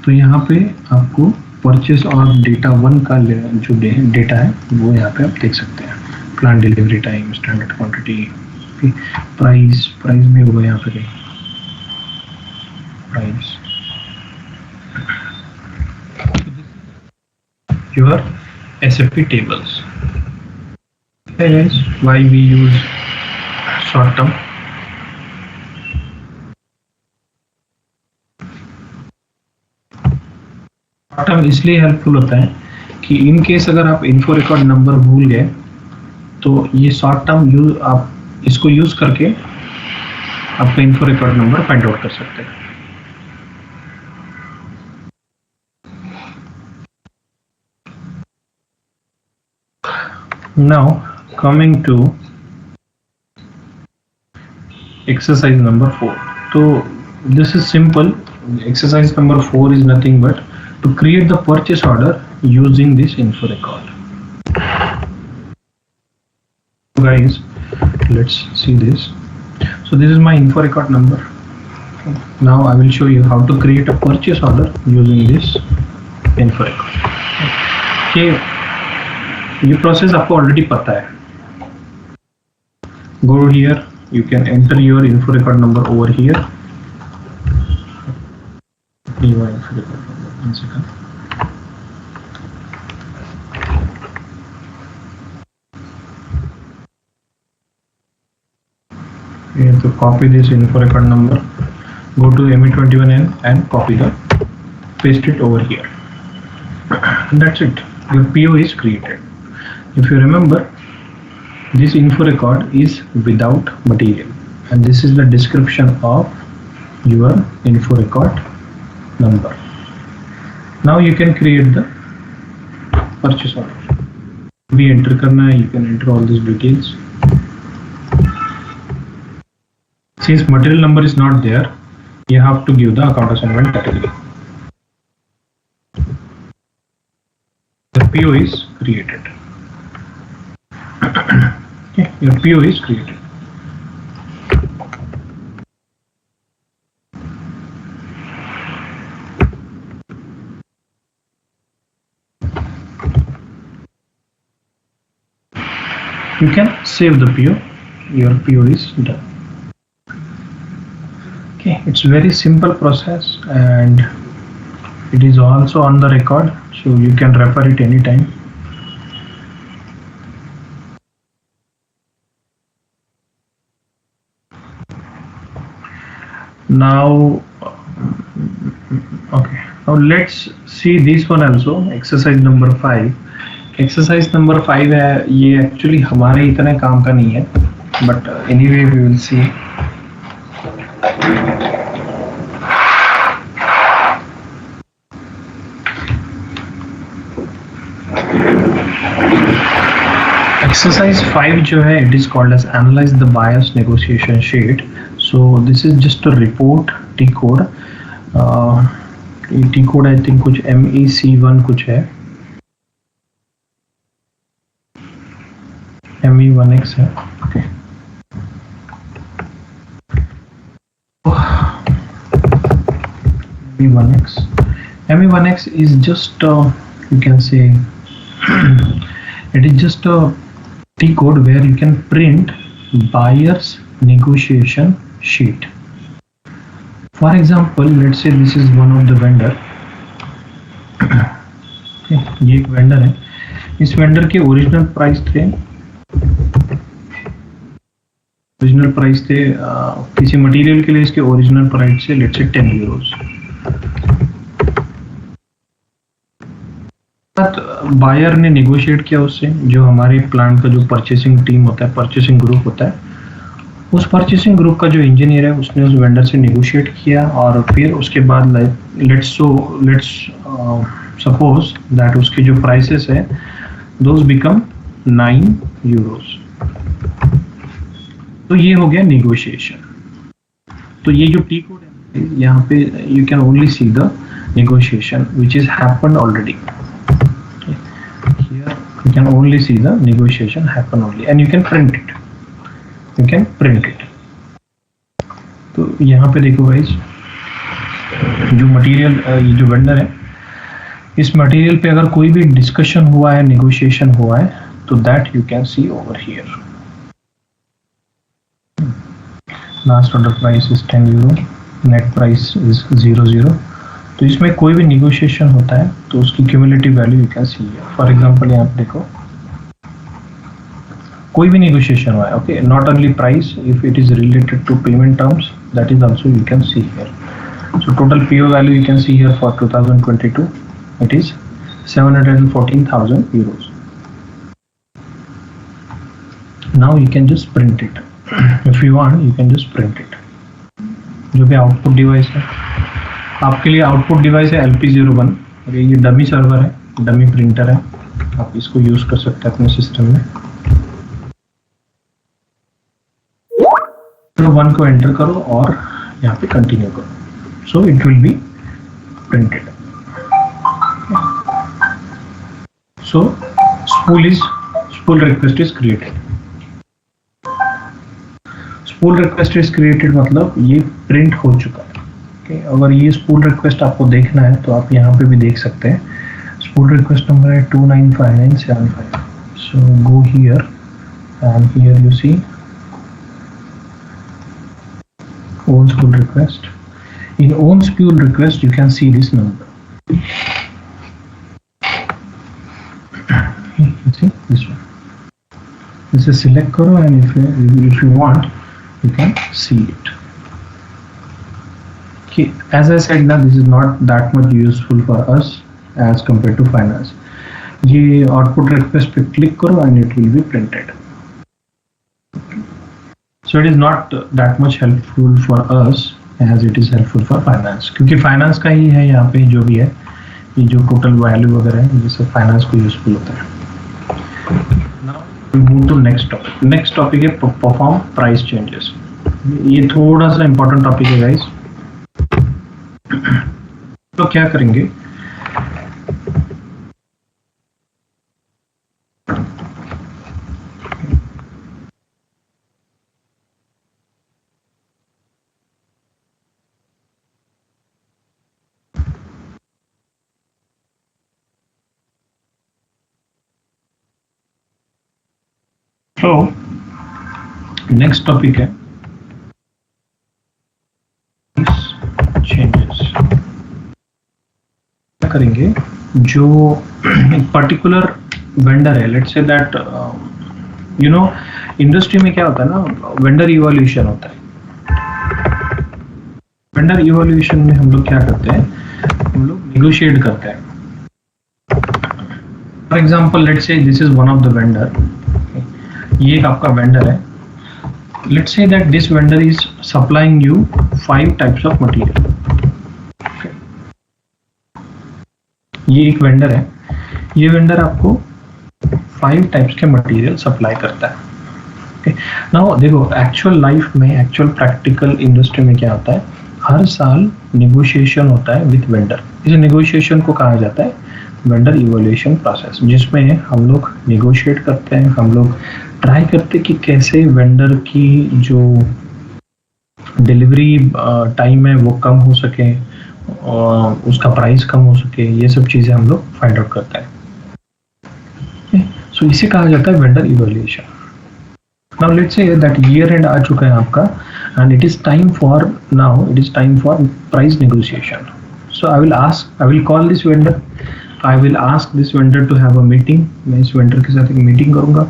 तो यहाँ पे आपको परचेस और डेटा 1 का जो डेटा है वो यहाँ पे आप देख सकते हैं. Plan delivery time, standard quantity, price, price भी होगा यहाँ पे, price. your SFP tables. Okay guys, why we use short term? Short term इसलिए हेल्पफुल होता है कि इन केस अगर आप इन्फो रिकॉर्ड नंबर भूल गए तो ये शॉर्ट टर्म यूज आप इसको यूज करके आपका info record number find out कर सकते हैं. Now coming to exercise number 4. So this is simple. Exercise number 4 is nothing but to create the purchase order using this info record. Guys, let's see this. So this is my info record number. Now I will show you how to create a purchase order using this info record. Okay, ये process आपको already पता है. Go here, you can enter your info record number over here. Your info record number, 1 second. You have to copy this info record number. Go to ME21N and copy paste it over here. And that's it. Your PO is created. If you remember, this info record is without material, and this is the description of your info record number. Now you can create the purchase order. We enter करना है, you can enter all these details. Since material number is not there, you have to give the account assignment category. The PO is created. Okay, your PO is created. You can save the PO. Your PO is done. Okay, it's very simple process and it is also on the record, so you can refer it anytime. Now, okay, now let's see this one also, exercise number 5. Exercise number 5 है, ये actually हमारे इतने काम का नहीं है, but anyway we will see. Exercise 5 जो है, it is called as analyze the buyer's negotiation sheet. So this is just a report T code. T code I think कुछ MEC1 कुछ है, ME1X है. Okay. ME1X is just you can say it is just a T code where you can print buyer's negotiation sheet. For example, let's say this is one of the vendor. ये एक vendor है, इस vendor के original price थे किसी material के लिए इसके ओरिजिनल प्राइस से लेट्स से 10 यूरोस. बायर ने नेगोशिएट किया उससे, जो हमारे प्लांट का जो परचेसिंग टीम होता है, परचेसिंग ग्रुप होता है, उस परचेसिंग ग्रुप का जो इंजीनियर है उसने उस वेंडर से नेगोशिएट किया और फिर उसके बाद लेट्स सपोज दैट उसके जो प्राइसेस है दोज बिकम 9 यूरोस. तो ये हो गया नेगोशिएशन. तो ये जो टी कोड है यहाँ पे you can only see the negotiation which is happened already. Here you can only see the negotiation happen only and you can print it. तो यहाँ पे देखो गाइस, जो मटेरियल ये जो वेंडर है, इस मटेरियल पे अगर कोई भी डिस्कशन हुआ है, नेगोशिएशन हुआ है, तो that you can C over here. Last order price is 10 euro, net price is 00. तो इसमें कोई भी निगोशिएशन होता है तो उसकी cumulative value you can see here. For example यहाँ पे देखो, कोई भी negotiation हुआ है, okay, not only price, if it is related to payment terms, that is also you can see here. So total PO value you can see here for 2022, it is 714,000 euros. Now you can just print it. If you want, you can just print it. जो भी output device है, आपके लिए output device है LP01 और ये dummy server है, dummy printer है, आप इसको यूज कर सकते हैं अपने सिस्टम में। तो 1 को एंटर करो और यहाँ पे कंटिन्यू करो, so it will be printed. So spool request is created. Spool request is created मतलब ये प्रिंट हो चुका है। okay? अगर ये spool request आपको देखना है तो आप यहाँ पे भी देख सकते हैं। spool request नंबर है 295975. So go here and here you see own spool request. In own spool request, you can see this number. You see this one. This is select karo, and if you want, you can see it. Okay, as I said, now this is not that much useful for us as compared to finance. ये output request पे click करो and it will be printed. So it is not that much helpful for us as it is helpful for finance, क्योंकि finance का ही है यहाँ पे जो भी है, ये जो टोटल वैल्यू वगैरह है ये सब फाइनेंस को यूजफुल होता है। Now we move to next topic. Next topic है परफॉर्म प्राइस चेंजेस। ये थोड़ा सा इंपॉर्टेंट टॉपिक है गाइस। तो क्या करेंगे, तो नेक्स्ट टॉपिक है चेंजेस। क्या करेंगे, जो पर्टिकुलर वेंडर है, let's say that you know industry में क्या होता है ना, वेंडर इवोल्यूशन होता है। वेंडर इवोल्यूशन में हम लोग क्या करते हैं, हम लोग नेगोशिएट करते हैं। For example let's say this is one of the vendor, ये एक आपका वेंडर है। Let's say that this vendor is supplying you 5 types of material. ये एक वेंडर है, ये वेंडर आपको 5 टाइप्स के मटेरियल सप्लाई करता है। ओके, नाउ देखो एक्चुअल लाइफ में, एक्चुअल प्रैक्टिकल इंडस्ट्री में क्या होता है, हर साल नेगोशिएशन होता है विद वेंडर। इस नेगोशिएशन को कहा जाता है वेंडर इवोल्यूशन प्रोसेस, जिसमें हम लोग नेगोशिएट करते हैं, हम लोग ट्राई करते हैं कि कैसे वेंडर की जो डिलीवरी टाइम है वो कम हो सके, उसका प्राइस कम हो सके, ये सब चीज़ें हम लोग फाइंड आउट करते हैं। सो इसे कहा जाता है vendor evolution. Now let's say that year end आ चुका है आपका and it is time for price negotiation. So I will call this vendor, I will ask this vendor to have a meeting. मैं इस वेंडर के साथ एक meeting करूंगा।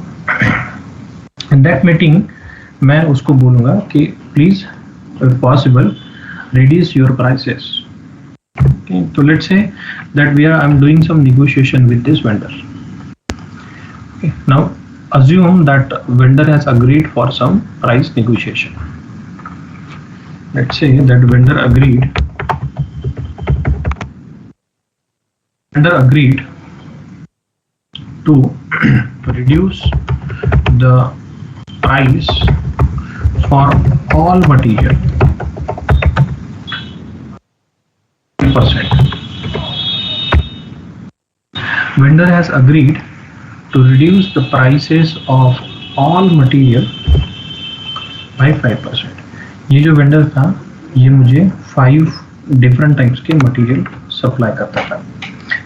In that meeting मैं उसको बोलूंगा कि please if possible reduce your prices. Okay, so let's say that I'm doing some negotiation with this vendor. Okay, now assume that vendor has agreed for some price negotiation. Let's say that vendor agreed to reduce the price for all material 5%. Vendor has agreed to reduce the prices of all material by 5%. ये जो vendor था ये मुझे 5 different types के material supply करता था।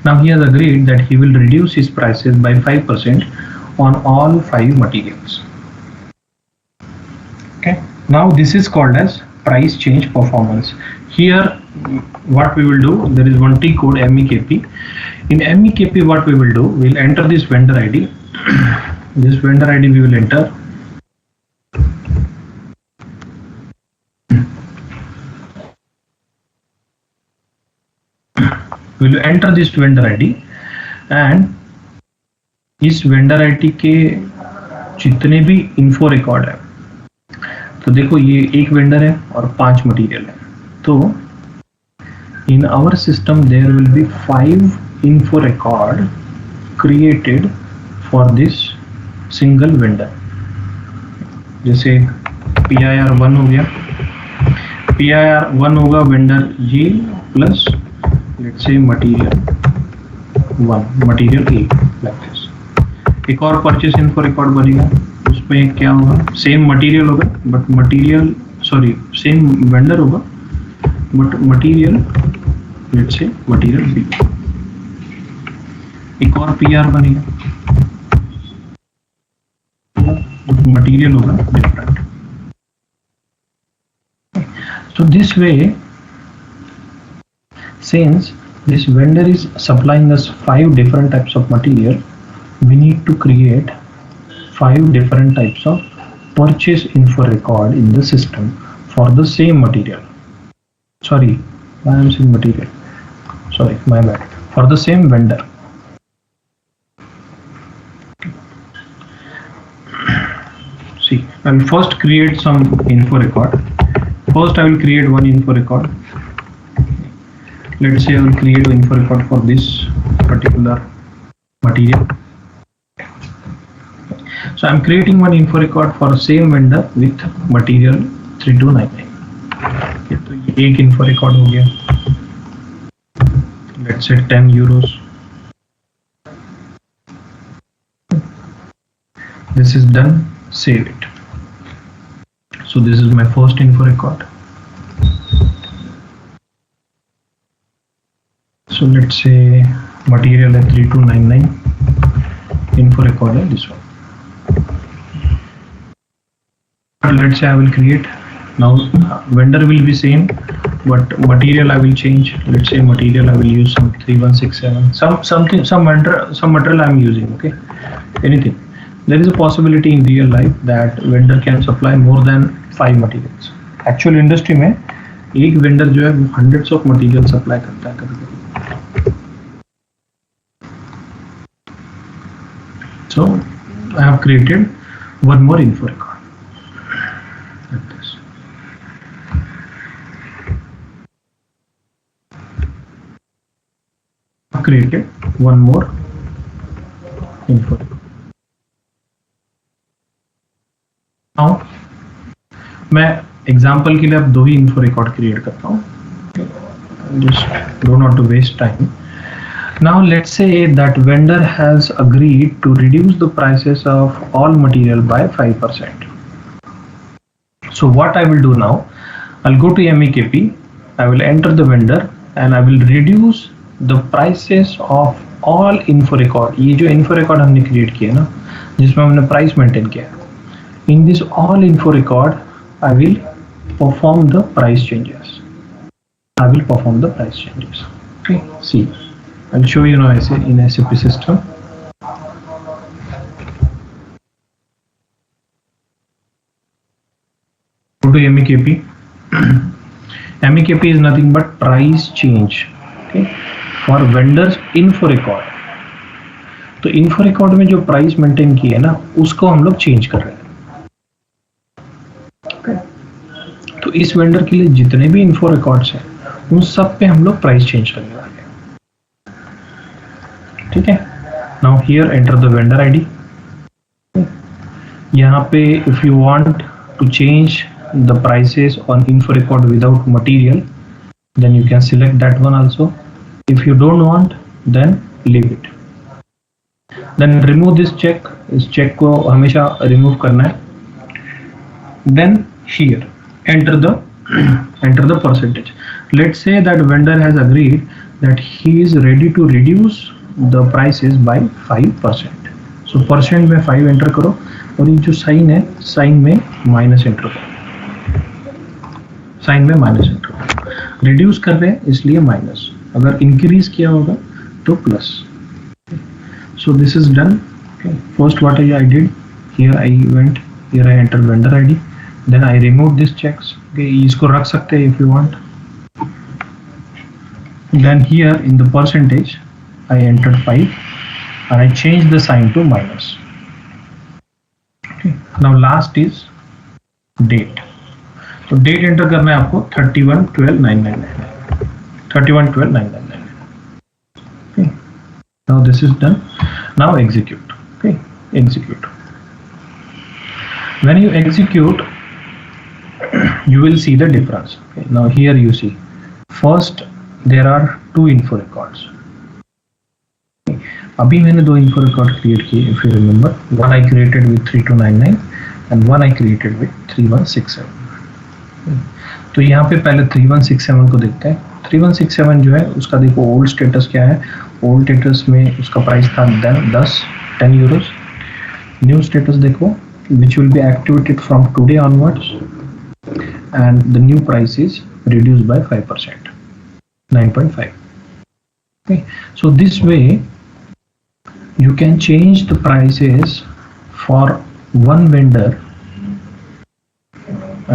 Now he has agreed that he will reduce his prices by 5% on all 5 materials. Okay. Now this is called as price change performance. Here what we will do, there is one T code MEKP. In MEKP, what we will do, we'll enter this vendor ID. This vendor ID we will enter. We will enter this vendor ID, and इस vendor ID के जितने भी info record है, तो देखो ये एक vendor है और 5 मटेरियल है, तो in our system there will be 5 info record created for this single vendor. जैसे PIR1 हो गया, PIR1 होगा वेंडर ये plus let's say material 1, material A, like this. एक और परचेस इन्फो रिकॉर्ड बनेगा, उसमें क्या होगा, सेम मटेरियल होगा but material sorry same vendor होगा but material let's say material B. एक और पीआर बनेगा, मटेरियल होगा different. So this way, since this vendor is supplying us 5 different types of material, we need to create 5 different types of purchase info record in the system for the same material. Sorry, I am saying material. Sorry, my bad. For the same vendor. See, I will first create some info record. First, I will create one info record. Let's say I will create an info record for this particular material. So I am creating one info record for same vendor with material 3299. Okay, तो ये एक info record हो गया. Let's say 10 euros. This is done. Save it. So this is my first info record. So let's say material is 3299, info record is this one. Let's say I will create, now vendor will be same but material I will change. Let's say material I will use some 3167, some material I am using, okay, anything. There is a possibility in real life that vendor can supply more than 5 materials. Actual industry में एक vendor जो है वो hundreds of material supply करता है कभी कभी. So I have created one more info record like this. I have created one more info record. Now मैं एग्जाम्पल के लिए अब 2 ही इन्फो रिकॉर्ड क्रिएट करता हूँ, just do not to waste time. Now let's say that vendor has agreed to reduce the prices of all material by 5%. So what I will do now, I'll go to MEKP, I will enter the vendor and I will reduce the prices of all info record. ये जो info record हमने create किया ना, जिसमें हमने price maintain किया, in this all info record I will perform the price changes. I will perform the price changes. Okay, see, I'll show you now in SAP system. Go to MEKP. MEKP is nothing but price change, okay, for vendors info record. तो info record में जो price maintain की है ना, उसको हम लोग change कर रहे हैं. तो इस वेंडर के लिए जितने भी इन्फो रिकॉर्ड्स हैं उन सब पे हम लोग प्राइस चेंज करने वाले हैं. ठीक है, now here enter the vendor ID. यहाँ पे if you want to change the prices on info record without material then you can select that one also. If you don't want then leave it. Then remove this check. इस check को हमेशा remove करना है. Then here enter the percentage. Let's say that vendor has agreed that he is ready to reduce the prices by 5%. So percent में 5 enter करो और ये जो साइन है साइन में माइनस एंटर करो. साइन में माइनस एंटर करो. रिड्यूस कर रहे हैं इसलिए माइनस, अगर इंक्रीज किया होगा तो plus. So this is done. First what I did, here I went, here I enter vendor ID, then I remove this checks. इसको रख सकते हैं if you want. Then here in the percentage I entered 5 and I changed the sign to minus. Okay. Now last is date. तो date enter करना है आपको 31/12/999. 31/12/999. Okay. Now this is done. Now execute. Okay. Execute. When you execute, you will see the difference. Okay. Now here you see first there are 2 info records. अभी मैंने 2 info record create किए. If you remember, one I created with 3299 and one I created with 3167. तो यहाँ पे पहले 3167 को देखते हैं. 3167 जो है उसका देखो ओल्ड स्टेटस क्या है. ओल्ड स्टेटस में उसका प्राइस था 10 euros. न्यू स्टेटस देखो which will be activated from today onwards and the new price is reduced by 5%. 9.5. Okay, so this way you can change the prices for one vendor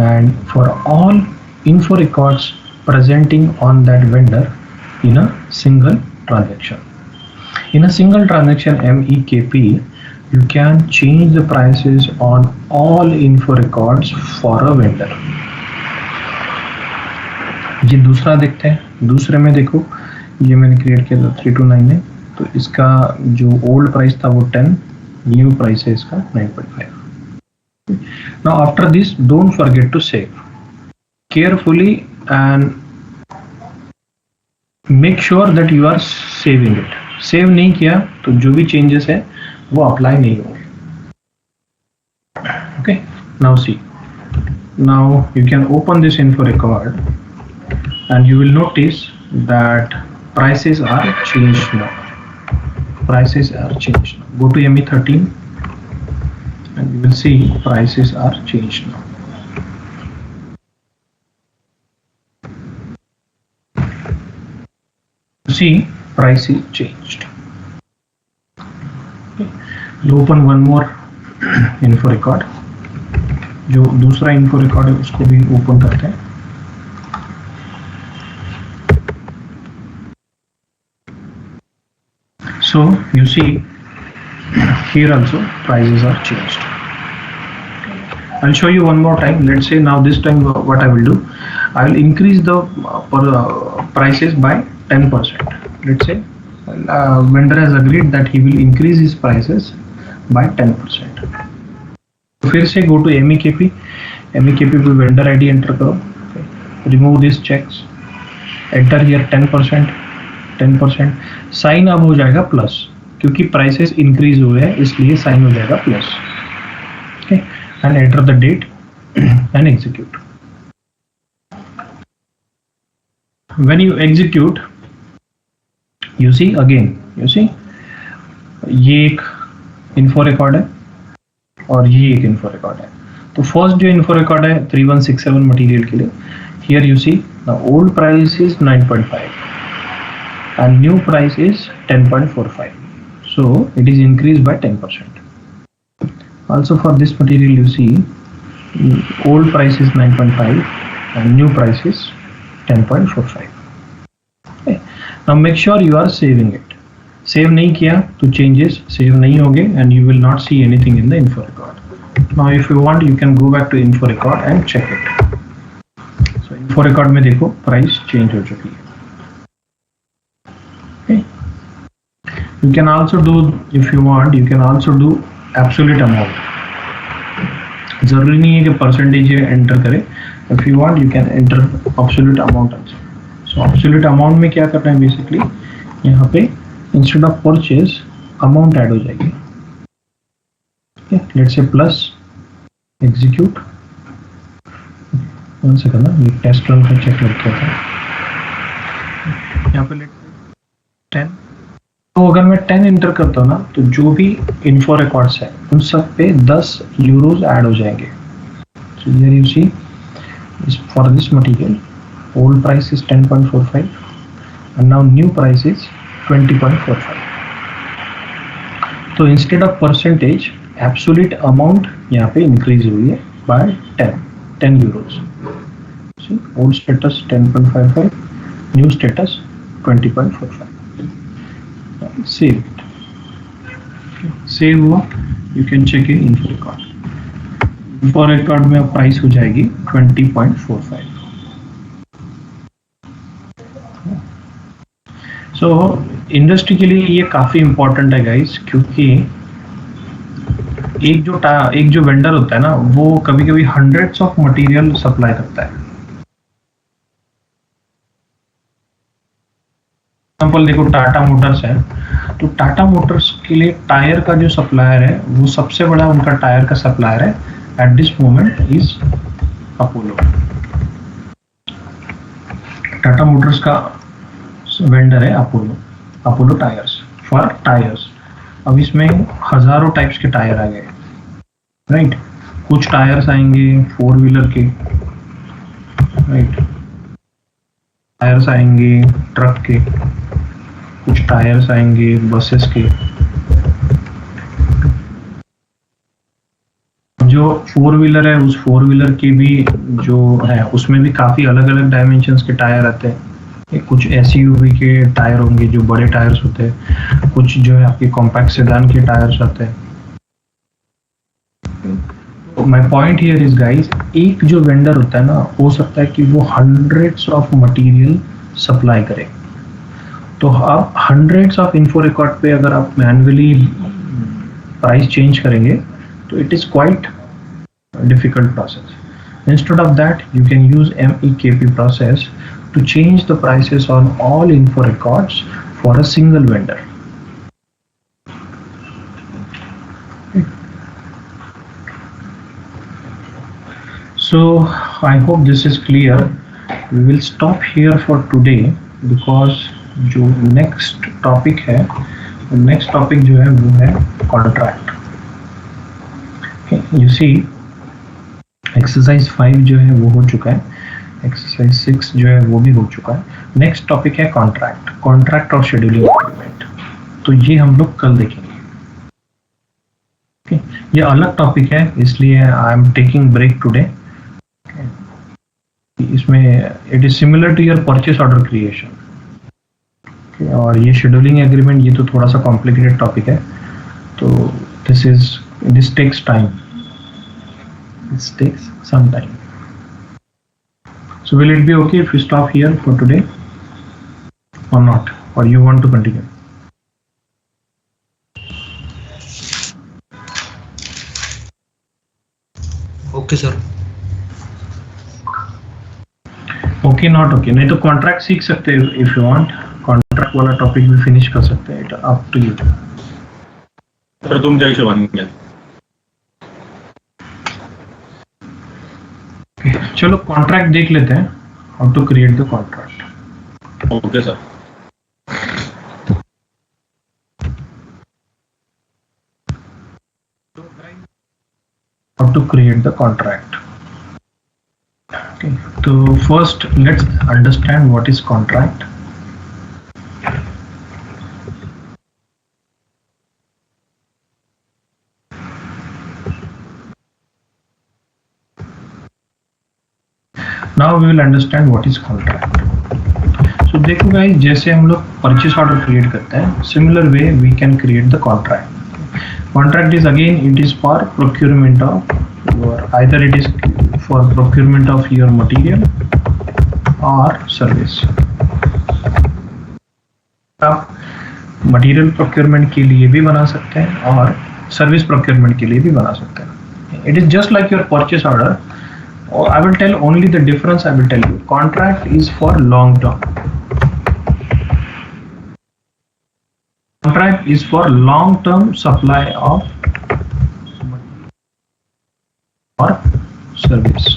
and for all info records presenting on that vendor in a single transaction. In a single transaction MEKP, you can change the prices on all info records for a vendor. ये दूसरा देखते हैं. दूसरे में देखो ये मैंने create किया था 3299, तो इसका जो ओल्ड प्राइस था वो 10, न्यू प्राइस है इसका 9.5. Now after this don't forget to save carefully and make sure that you are saving it. Save नहीं किया तो जो भी चेंजेस है वो अप्लाई नहीं होंगे. Okay, now see, now you can open this info record and you will notice that prices are changed now. Prices are changed now. Go to ME13 and you will see prices are changed now. See, price is changed. Okay. You open one more info record. जो दूसरा info record है उसको भी open करते हैं. So you see here also prices are changed. I'll show you one more time. Let's say now this time what I will do, I will increase the prices by 10%. Let's say vendor has agreed that he will increase his prices by 10%. फिर से go to MEKP. MEKP पे vendor ID enter करो. Remove these checks. Enter here 10%. 10%. Sign अब हो जाएगा plus, क्योंकि prices increase हुए हैं इसलिए साइन हो जाएगा plus. Okay, and enter the date and execute. When you execute you see again, you see ये एक इन्फो रिकॉर्ड है और ये एक इन्फो रिकॉर्ड है. तो फर्स्ट जो इन्फो रिकॉर्ड है 3167 मटेरियल के लिए, here you see the old price is 9.5 and new price is 10.45, so it is increased by 10%. Also for this material you see old price is 9.5 and new price is 10.45. Okay. Now make sure you are saving it. Save नहीं किया तो changes save नहीं होंगे and you will not see anything in the info record. Now if you want you can go back to info record and check it. So info record में देखो price change हो चुकी है. You can also do, if you want, you can also do absolute amount. जरूरी नहीं है कि percentage enter करें. If you want, you can enter absolute amount also. So absolute amount में क्या करना है बेसिकली, यहाँ पे instead of purchase amount add हो जाएगी. Okay, let's say plus execute. One second ना, ये टेस्ट रन का चेक करके था. यहाँ पे 10. तो अगर मैं 10 इंटर करता हूँ ना तो जो भी इन्फो रिकॉर्ड्स है उन सब पे 10 यूरोज ऐड हो जाएंगे. So here you see for this material old price is 10.45 and now new price is 20.45. तो instead of percentage absolute amount यहाँ पे इंक्रीज हुई है bye 10 euros. See, old status 10.55, new status 20.45. Save it. Save हुआ, you can check in info record. Info record में अब price हो जाएगी 20.45. सो इंडस्ट्री के लिए ये काफी इंपॉर्टेंट है गाइस, क्योंकि एक जो वेंडर होता है ना, वो कभी कभी हंड्रेड्स ऑफ मटेरियल सप्लाई करता है. एग्जाम्पल देखो, टाटा मोटर्स है, तो टाटा मोटर्स के लिए टायर का जो सप्लायर है, वो सबसे बड़ा उनका टायर का सप्लायर है eight this moment is Apollo. Tata Motors का वेंडर है अपोलो टायर्स फॉर टायर्स. अब इसमें हजारों टाइप्स के टायर आ गए, राइट. कुछ टायर्स आएंगे 4 व्हीलर के, राइट. टायर्स आएंगे ट्रक के, कुछ टायर्स आएंगे बसेस के. जो 4 व्हीलर है, उस 4 व्हीलर के भी जो है, उसमें भी काफी अलग अलग डायमेंशंस के टायर आते हैं. कुछ एसयूवी के टायर होंगे जो बड़े टायर्स होते हैं, कुछ जो है आपके कॉम्पैक्ट सेडान के टायर्स आते हैं. My point here is guys, एक जो वेंडर होता है ना, हो सकता है कि वो हंड्रेड्स ऑफ मटेरियल सप्लाई करे. तो आप हंड्रेड्स ऑफ इन्फो रिकॉर्ड पे अगर आप मैन्युअली प्राइस चेंज करेंगे तो it is quite difficult process. Instead of that you can use MEKP process to change the prices on all info records for a single vendor. So I hope this is clear. We will stop here for today because जो next topic है, next topic जो है वो है contract. Okay, you see exercise 5 जो है वो हो चुका है, एक्सरसाइज 6 जो है वो भी हो चुका है. नेक्स्ट टॉपिक है कॉन्ट्रैक्ट और शेड्यूलिंग एग्रीमेंट. तो ये हम लोग कल देखेंगे. ये अलग टॉपिक है, इसलिए I am taking break today. इसमें it is similar to your purchase order creation. और ये शेड्यूलिंग एग्रीमेंट, ये तो थोड़ा सा कॉम्प्लिकेटेड टॉपिक है. तो this takes time, this takes some time. So will it be okay if we stop here for today or not, or you want to continue? Okay sir. Okay, not okay. नहीं तो contract सीख सकते हैं if you want. Contract वाला topic भी finish कर सकते हैं. It up to you. Sir तुमच्या हिशोबाने घ्या. चलो कॉन्ट्रैक्ट देख लेते हैं, how to create the contract. Okay sir. How to create the contract. तो first let's understand what is contract. Now we will understand what is contract. So देखो guys, जैसे हम लोग परचेस ऑर्डर क्रिएट करते हैं, similar way we can create the contract. Contract is again, it is for procurement of your, either it is for procurement of your material or service. आप material procurement के लिए भी बना सकते हैं और सर्विस प्रोक्योरमेंट के लिए भी बना सकते हैं. It is just like your purchase order. Or I will tell only the difference. I will tell you. Contract is for long term. Contract is for long term supply of or service.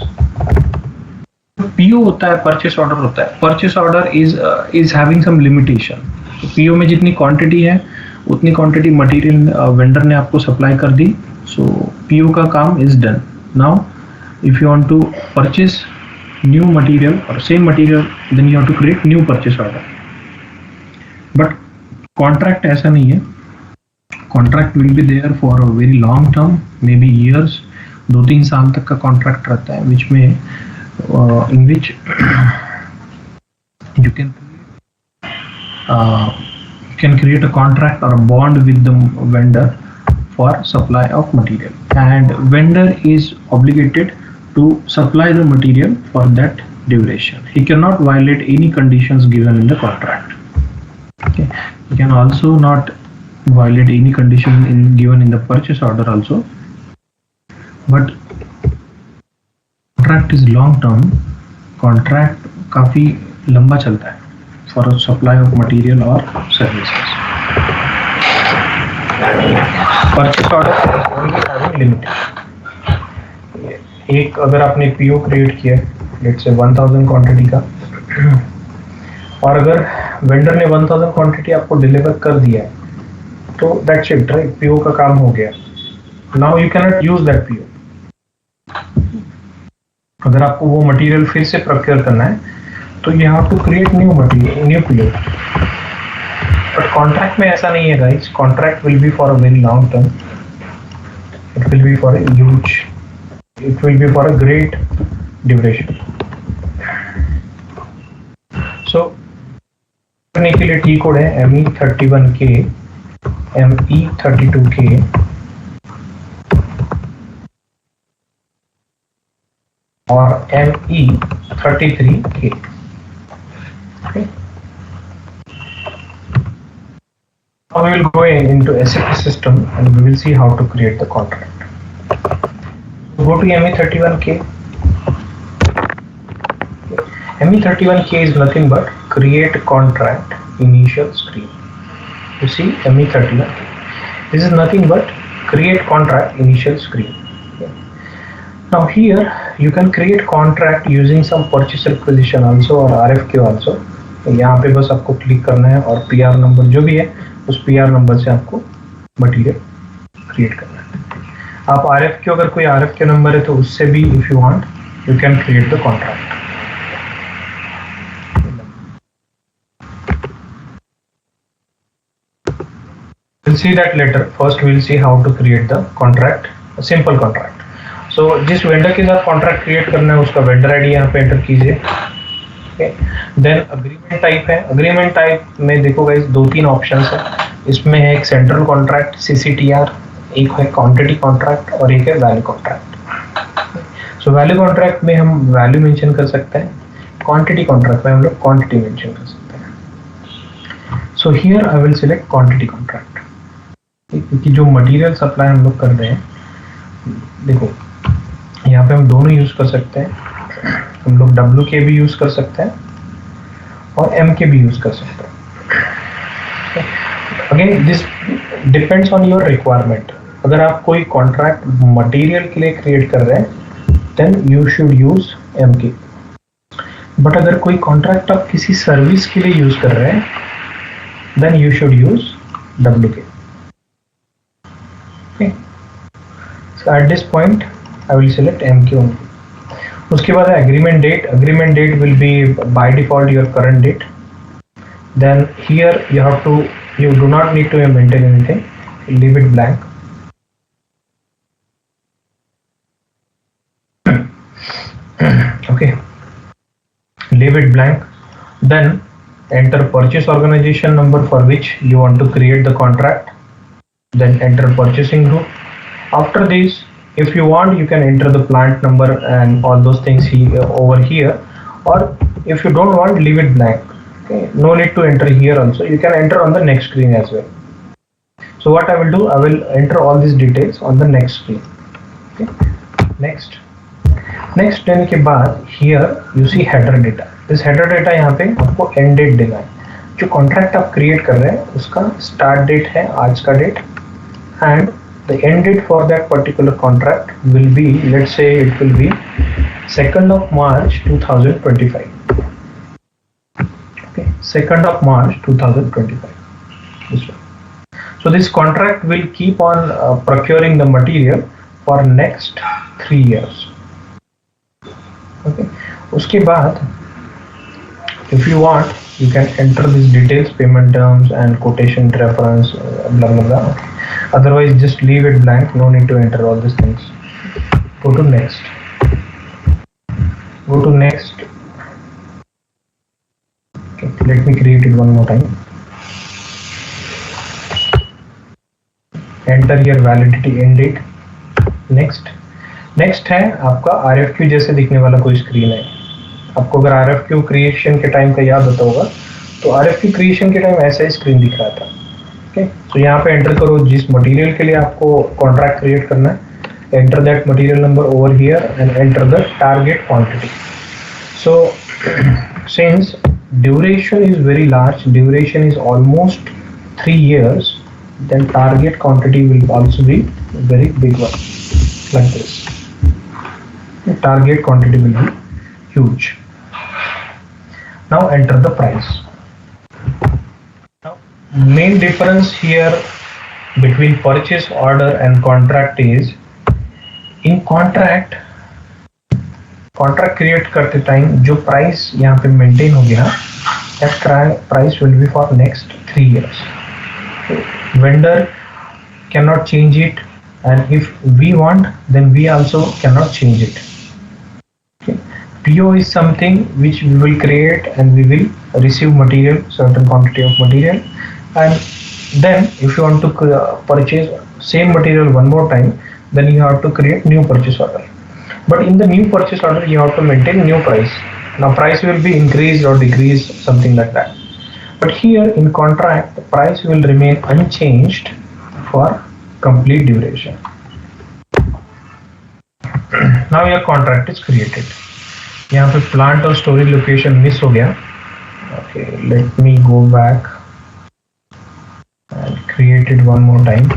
PO होता है, purchase order होता है. Purchase order is having some limitation. So PO में जितनी quantity है, उतनी quantity material vendor ने आपको supply कर दी. So PO का काम is done. Now if you want to purchase new material or same material, then you have to create new purchase order. But contract ऐसा नहीं है. Contract will be there for a very long term, maybe years. 2-3 साल तक का contract रहता है, which में in which you can create a contract or a bond with the vendor for supply of material, and vendor is obligated to supply the material for that duration. He cannot violate any conditions given in the contract. Okay, he can also not violate any condition given in the purchase order also, but contract is long term. Contract काफी लंबा चलता है for a supply of material or services. Purchase order is only having limited. एक अगर आपने PO create किया let's say 1000 quantity का, और अगर वेंडर ने 1000 क्वांटिटी आपको डिलीवर कर दिया है, तो that's it, right? PO का काम हो गया. Now you cannot use that PO. अगर आपको वो मटेरियल फिर से प्रोक्योर करना है, तो you have to create new material, new PO. But contract में ऐसा नहीं है guys. Contract will be for a very long term. It will be for a huge. It will be for a great duration. So करने के लिए T code है ME31K, ME32K और ME33K. Okay. Now we will go into SAP system and we will see how to create the contract. Go to ME31K. ME31K is nothing but create contract initial screen. You see ME31K. This is nothing but create contract initial screen. Now here you can create contract using some purchase requisition also or RFQ also. यहाँ पे बस आपको click करना है और PR number जो भी है उस PR नंबर से आपको मटेरियल क्रिएट करना है. आप RFQ अगर कोई RFQ नंबर है तो उससे भी if you want you can create the contract. We'll see that later. First we'll see how to create the contract, a simple contract. So जिस वेंडर के साथ कॉन्ट्रैक्ट क्रिएट करना है उसका वेंडर आईडी यहाँ पे एंटर कीजिए. देन अग्रीमेंट टाइप है. अग्रीमेंट टाइप में देखो गाइस 2-3 ऑप्शंस है. इसमें है एक सेंट्रल कॉन्ट्रैक्ट CCTR, एक है क्वांटिटी कॉन्ट्रैक्ट और एक है value contract. So value contract में हम वैल्यू मेंशन कर सकते हैं, क्वांटिटी कॉन्ट्रैक्ट में हम लोग क्वांटिटी मेंशन कर सकते हैं. So here I will select quantity contract, क्योंकि जो मटेरियल सप्लाई हम लोग कर रहे हैं, देखो यहाँ पे हम दोनों यूज कर सकते हैं. हम लोग WK भी यूज कर सकते हैं और MK भी यूज कर सकते हैं. Again this depends on your requirement. अगर आप कोई कॉन्ट्रैक्ट मटेरियल के लिए क्रिएट कर रहे हैं then you should use MK. But अगर कोई कॉन्ट्रैक्ट आप किसी सर्विस के लिए यूज कर रहे हैं then you should use WK. Okay. So at this point I will select MK only. उसके बाद है agreement date. Agreement date will be by default your current date. Then here you do not need to maintain anything. Leave it blank. Okay. Leave it blank. Then enter purchase organization number for which you want to create the contract. Then enter purchasing group. After this, if you want, you can enter the plant number and all those things over here, or if you don't want, leave it blank. Okay, no need to enter here also. You can enter on the next screen as well. So what I will do, I will enter all these details on the next screen. Okay, next देने के बाद here you see header data. This header data यहाँ पे आपको end date देना है. जो contract आप क्रिएट कर रहे हैं उसका स्टार्ट डेट है आज का date, and the end date for that particular contract will be, let's say it will be 2nd of March 2025. Okay, 2nd of March 2025. This one. So this contract will keep on procuring the material for next 3 years. Okay. उसके बाद if you want you can enter these details, payment terms and quotation reference, blah blah blah. Otherwise just leave it blank, no need to enter all these things. Go to next. Okay, let me create it one more time. Enter your validity end date. Next है आपका RFQ जैसे दिखने वाला कोई screen है. आपको अगर RFQ creation के टाइम का याद होता होगा तो RFQ क्रिएशन के टाइम ऐसा ही स्क्रीन दिख रहा था. ओके, तो यहाँ पे एंटर करो जिस मटेरियल के लिए आपको कॉन्ट्रैक्ट क्रिएट करना है. Enter that material number over here and enter the target quantity. So since duration is very large, duration is almost 3 years, then target quantity will also be very big one, like this. The target quantity will be huge. Now enter the price. Now main difference here between purchase order and contract is, in contract create करते time जो price यहाँ पे maintain हो गया, that price will be for next 3 years. Vendor cannot change it, and if we want then we also cannot change it. Okay. PO is something which we will create and we will receive material, certain quantity of material, and then if you want to purchase same material one more time, then you have to create new purchase order. But in the new purchase order you have to maintain new price. Now price will be increased or decreased, something like that. But here in contract, the price will remain unchanged for complete duration. Now your contract is created. यहाँ पे plant और storage location miss हो गया. Okay, let me go back and create it one more time.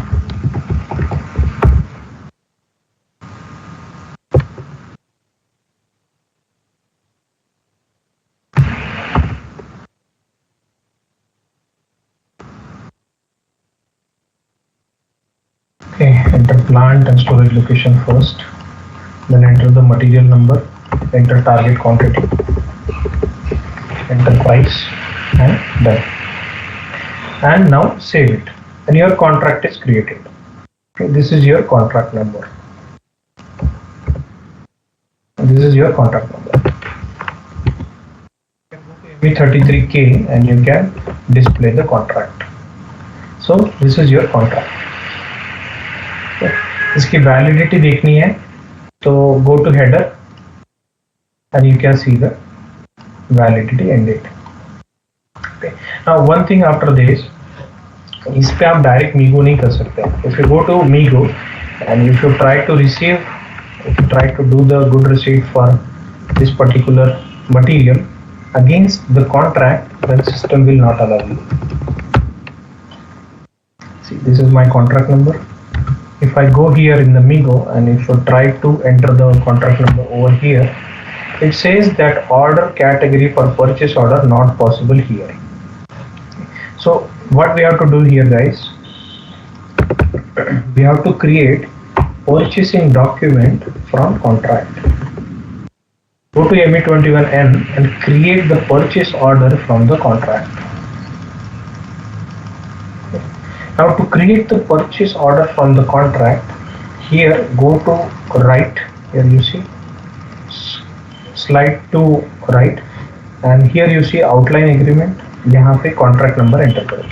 Okay, enter plant and storage location first, then enter the material number, enter target quantity, enter price, and done. And now save it, and your contract is created. Okay, this is your contract number. This is your contract number. You can go to ME33K and you can display the contract. So this is your contract. इसकी validity देखनी है तो go to header and you can see the validity end date. Now one thing after this, इस पे आप direct MIGO नहीं कर सकते. If you go to MIGO and if you try to receive, if you try to do the good receipt for this particular material against the contract, then system will not allow you. See this is my contract number. If I go here in the MIGO and if you try to enter the contract number over here, it says that order category for purchase order not possible here. So what we have to do here, guys, we have to create purchasing document from contract. Go to ME21N and create the purchase order from the contract. Now to create the purchase order from the contract, here go to right, here you see slide to right, and here you see outline agreement. यहाँ पे contract number enter करो.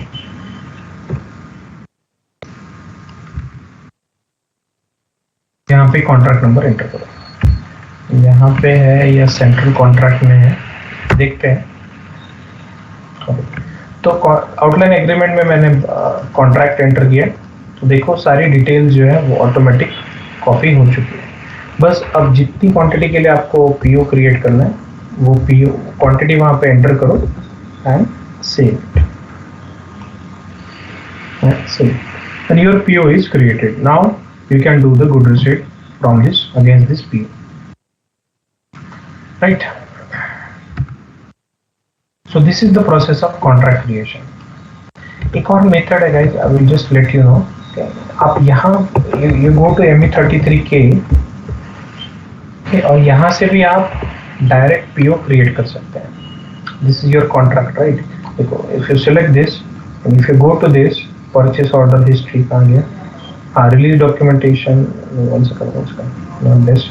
यहाँ पे contract number enter करो. यहाँ पे है या सेंट्रल कॉन्ट्रैक्ट में है, देखते हैं. तो आउटलाइन एग्रीमेंट में मैंने कॉन्ट्रैक्ट एंटर किया, तो देखो सारी डिटेल्स जो है वो ऑटोमेटिक कॉपी हो चुकी है. बस अब जितनी क्वांटिटी के लिए आपको पीओ क्रिएट करना है वो पीओ क्वांटिटी वहां पे एंटर करो and save and your PO is created. Now you can do the good receipt from this against this PO, right? So this is the process of contract creation. एक और method है guys, I will just let you know. आप यहाँ you go to ME33K, और यहाँ से भी आप डायरेक्ट PO क्रिएट कर सकते हैं. This is your contract, right? देखो, if you select this and if you go to this purchase order history कहाँ गया? Release documentation. One second, not this.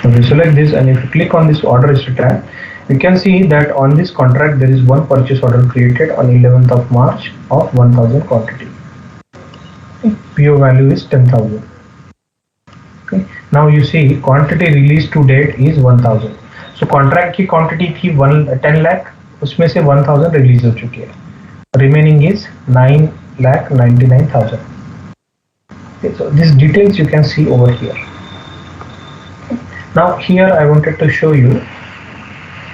So you select this and if you click on this order history tab, you can see that on this contract there is one purchase order created on 11th of March of 1000 quantity. Okay. PO value is 10,000. Okay. Now you see quantity released to date is 1000. So contract की quantity थी 10 lakh, उसमें से 1000 release हो चुकी है. Remaining is 9,99,000. Okay, so these details you can see over here. Okay. Now here I wanted to show you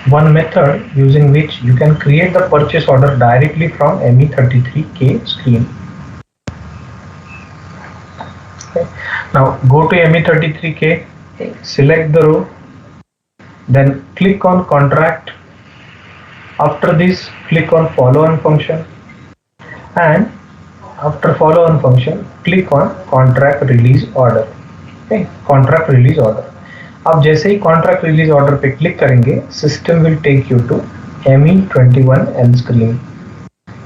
one method using which you can create the purchase order directly from ME33K screen. Okay. Now go to ME33K, select the row, then click on contract. After this, click on follow on function, and after follow on function, click on contract release order. Okay, contract release order. अब जैसे ही contract release order पे click करेंगे, system will take you to ME21N screen.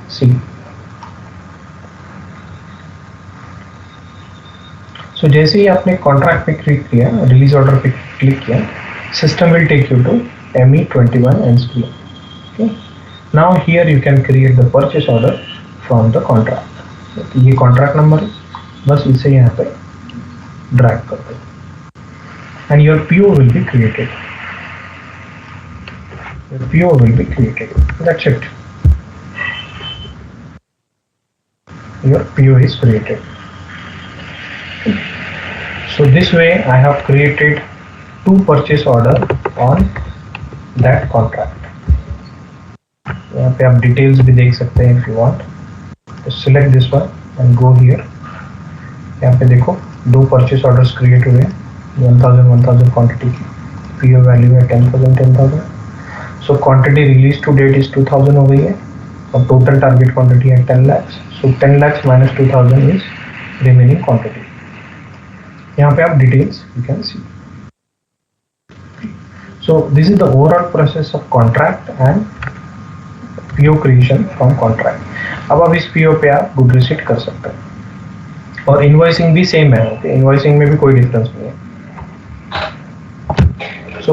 See. So जैसे ही आपने contract पे click किया, release order पे click किया, system will take you to ME21N screen. Okay. Now here you can create the purchase order from the contract. ये contract number है, बस इसे यहाँ पे drag कर दो, and your PO will be created. Your PO will be created. That's it. Your PO is created. So this way I have created 2 purchase order on that contract. यहाँ पे आप details भी देख सकते हैं if you want. So select this one and go here. यहाँ पे देखो 2 purchase orders create हुए हैं 1000 quantity की. PO value है 10,000. So quantity released to date is 2000 हो गई है और total target quantity है 10 lakhs. So 10 lakhs minus 2000 is remaining quantity. यहाँ पे आप details you can see. So this is the overall process of contract and PO creation from contract. अब आप इस PO पे आप good receipt कर सकते हैं और invoicing भी same है. Okay? Invoicing में भी कोई difference नहीं है. So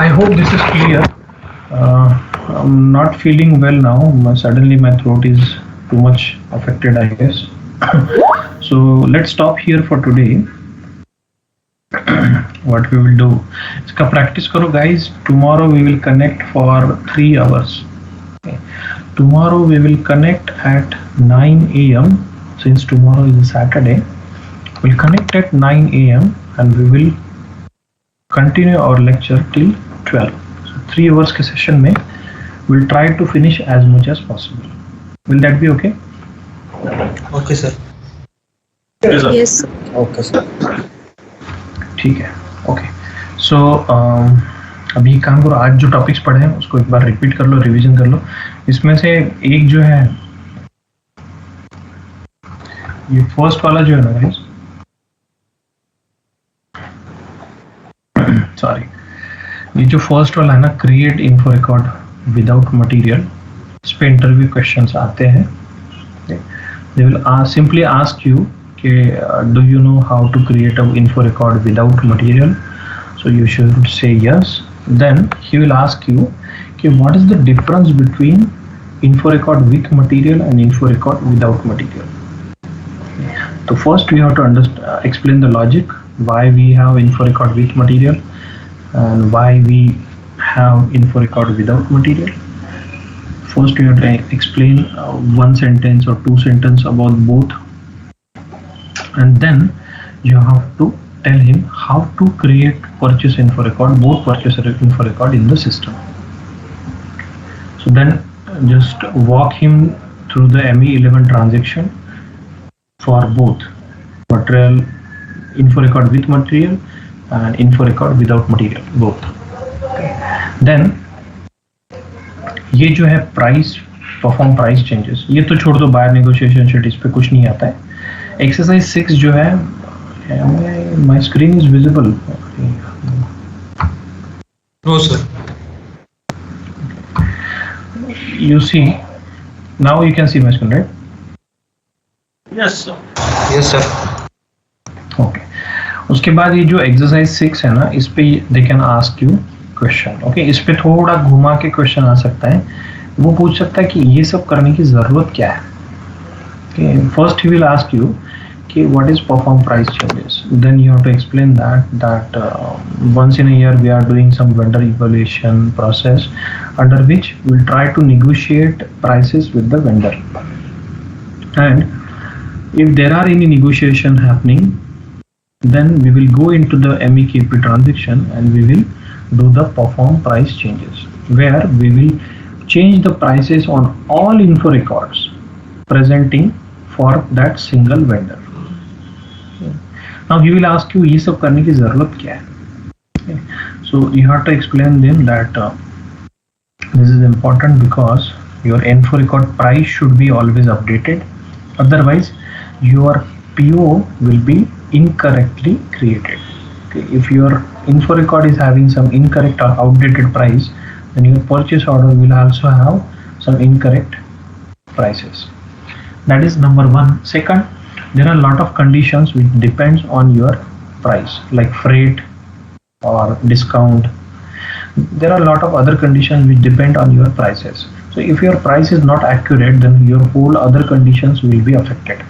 I hope this is clear. I'm not feeling well now. Suddenly my throat is too much affected, I guess. So let's stop here for today. What we will do, इसका practice करो guys. Tomorrow we will connect for 3 hours. Okay. Tomorrow we will connect at 9 AM. Since tomorrow is a Saturday, we'll connect at 9 AM and we will continue our lecture till 12. So 3 hours के session में we'll try to finish as much as possible. Will that be okay? Okay sir. Yes. Okay sir. ठीक है. Okay. सो अभी काम करो, आज जो topics पढ़े हैं उसको एक बार रिपीट कर लो, रिवीजन कर लो. इसमें से एक जो है ये फर्स्ट वाला जो है ना गाइस, सॉरी, ये जो फर्स्ट वाला है ना, create info record without material, इस पे इंटरव्यू क्वेश्चंस आते हैं. They will simply ask you do you know how to create an info record without material? So you should say yes. Then he will ask you what is the difference between info record with material and info record without material. So first we have to explain the logic why we have info record with material and why we have info record without material. First we have to explain one sentence or 2 sentences about both. And then you have to tell him how to create purchase info record, both purchase info record in the system. So then just walk him through the ME11 transaction for both material, info record with material and info record without material, both. Then ये जो है price, perform price changes, ये तो छोड़ दो, buyer negotiation sheet, इस पे कुछ नहीं आता है. एक्सरसाइज 6 जो है, my screen is visible, no sir. You see, now you can see my screen, right? Yes sir. Yes sir. Okay. उसके बाद ये जो एक्सरसाइज 6 है ना, इस पे they can ask you question. Okay, इस पे थोड़ा घुमा के क्वेश्चन आ सकता है. वो पूछ सकता है कि ये सब करने की जरूरत क्या है. First he will ask you कि what is perform price changes. Then you have to explain that once in a year we are doing some vendor evaluation process under which we'll try to negotiate prices with the vendor, and if there are any negotiation happening, then we will go into the MEKP transaction and we will do the perform price changes, where we will change the prices on all info records presenting for that single vendor. Now he will ask you ये सब करने की जरूरत क्या है. So you have to explain them that this is important because your info record price should be always updated, otherwise your PO will be incorrectly created. Okay. If your info record is having some incorrect or outdated price, then your purchase order will also have some incorrect prices. That is number one. Second, there are a lot of conditions which depends on your price, like freight or discount. There are a lot of other conditions which depend on your prices. So if your price is not accurate, then your whole other conditions will be affected.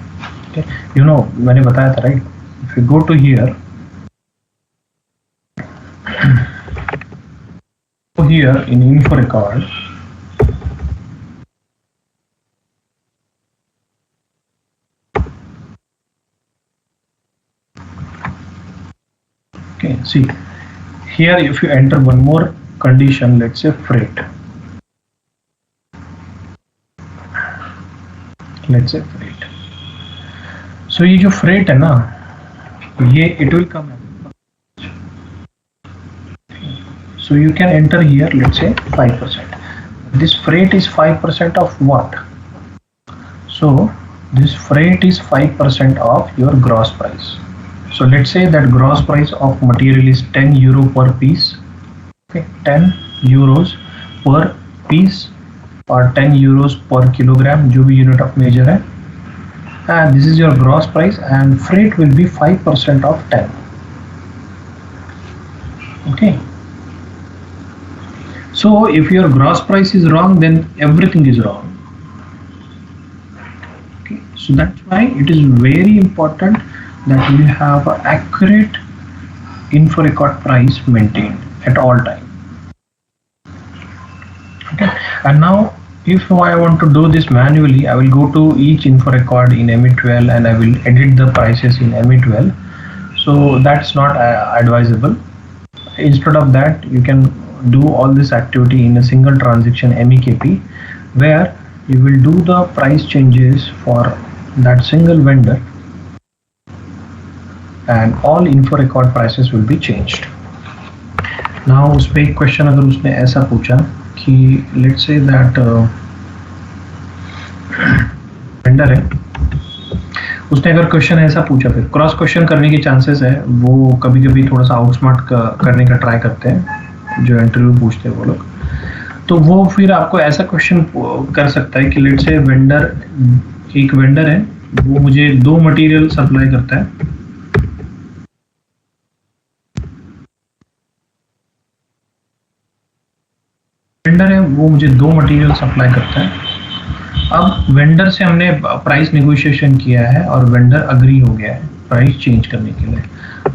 Okay, you know, मैंने बताया था, right? If you go to here, in info record, okay, see here, if you enter one more condition, let's say freight, so ये जो freight है ना, ये it will come, so you can enter here, let's say 5%. This freight is 5% of what? So this freight is 5% of your gross price. So let's say that gross price of material is 10 euro per piece. Okay, 10 euros per piece or 10 euros per kilogram, जो भी unit of measure है. And this is your gross price, and freight will be 5% of 10. Okay. So if your gross price is wrong, then everything is wrong. Okay. So that's why it is very important that we have an accurate info record price maintained at all time. Okay, and now if I want to do this manually, I will go to each info record in ME12 and I will edit the prices in ME12. So that's not advisable. Instead of that, you can do all this activity in a single transaction MEKP, where you will do the price changes for that single vendor, and all info record prices will be changed. Now उस पे एक question अगर उसने ऐसा पूछा कि let's say that vendor है, उसने अगर क्वेश्चन ऐसा पूछा, फिर क्रॉस क्वेश्चन करने की चांसेस है, वो कभी कभी थोड़ा सा आउटस्मार्ट करने का ट्राई करते हैं जो इंटरव्यू पूछते हैं वो लोग. तो वो फिर आपको ऐसा क्वेश्चन कर सकता है कि लेट्स से वेंडर, एक वेंडर है, वो मुझे 2 मटेरियल सप्लाई करता है. वेंडर है, वो मुझे 2 मटेरियल सप्लाई करता है. अब वेंडर से हमने प्राइस नेगोशिएशन किया है और वेंडर अग्री हो गया है प्राइस चेंज करने के लिए,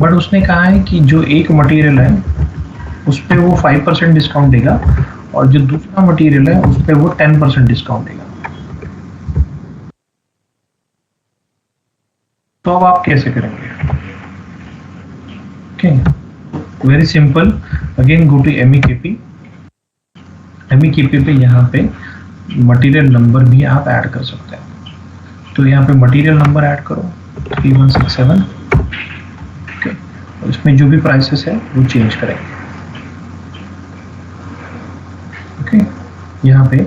बट उसने कहा है कि जो एक मटेरियल है उस पर वो 5% डिस्काउंट देगा और जो दूसरा मटेरियल है उस पर वो 10% डिस्काउंट देगा. तो अब आप कैसे करेंगे? Okay, very simple. Again go to MEKP. MEKP पे यहाँ पे मटेरियल नंबर भी आप ऐड कर सकते हैं. तो यहाँ पे मटेरियल नंबर ऐड करो 3167. ओके, इसमें जो भी प्राइसेस है वो चेंज करेंगे. ओके, यहाँ पे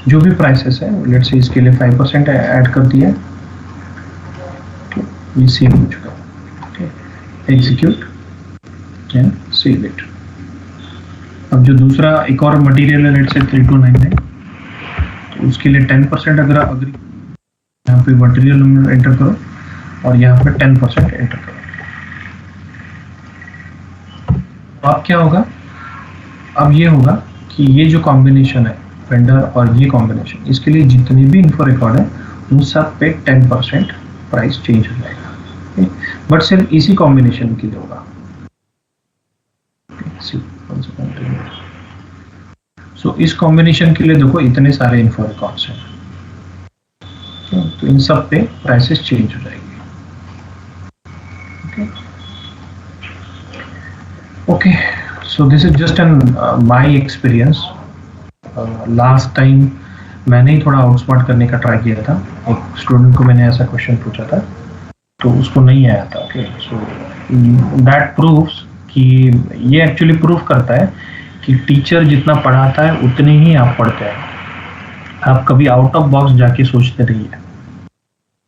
जो भी प्राइसेस है, लेट्स से इसके लिए 5% ऐड कर दिया. ये सेव हो चुका. Okay, execute and save it. अब जो दूसरा एक और मटेरियल है, लेट्स से 3299, तो उसके लिए 10% अगर अग्री, यहाँ पे मटेरियल नंबर एंटर करो और यहाँ पे 10% एंटर करो। अब क्या होगा, अब ये होगा कि ये जो कॉम्बिनेशन है वेंडर और ये कॉम्बिनेशन, इसके लिए जितने भी इन्फो रिकॉर्ड है उन सब पे 10% प्राइस चेंज हो जाएगा, बट सिर्फ इसी कॉम्बिनेशन के लिए होगा। सो इस कॉम्बिनेशन के लिए देखो इतने सारे इन्फो रिकॉर्ड्स हैं, तो इन सब पे प्राइसेस चेंज हो जाएगी। Okay, so this is just an my experience. Last time मैंने ही थोड़ा आउटस्मार्ट करने का ट्राई किया था, एक स्टूडेंट को मैंने ऐसा क्वेश्चन पूछा था तो उसको नहीं आया था। ओके, सो दैट प्रूव्स कि ये एक्चुअली प्रूव करता है कि टीचर जितना पढ़ाता है उतने ही आप पढ़ते हैं, आप कभी आउट ऑफ बॉक्स जाके सोचते रहिए।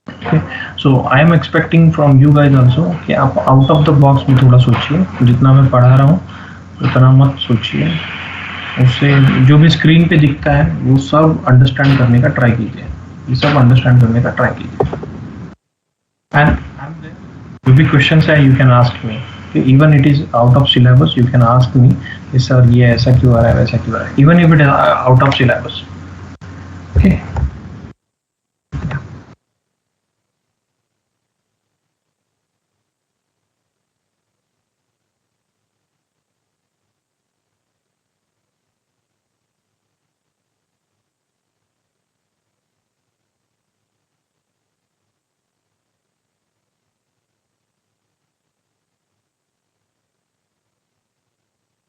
Okay, so I am expecting from you guys also कि आप आउट ऑफ द बॉक्स में थोड़ा सोचिए, जितना मैं पढ़ा रहा हूँ उतना मत सोचिए, उससे जो भी स्क्रीन पे दिखता है वो सब अंडरस्टैंड करने का ट्राई कीजिए, ये सब अंडरस्टैंड करने का ट्राई कीजिए। एंड जो भी क्वेश्चंस है you can ask me, even it is out of syllabus you can ask me, sir ये ऐसा क्यों आ रहा है, वैसा क्यों आ रहा है, even if it is out of syllabus. Okay,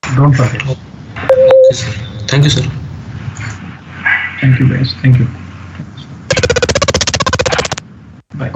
don't forget. Okay sir, thank you sir. Thank you guys, thank you, bye.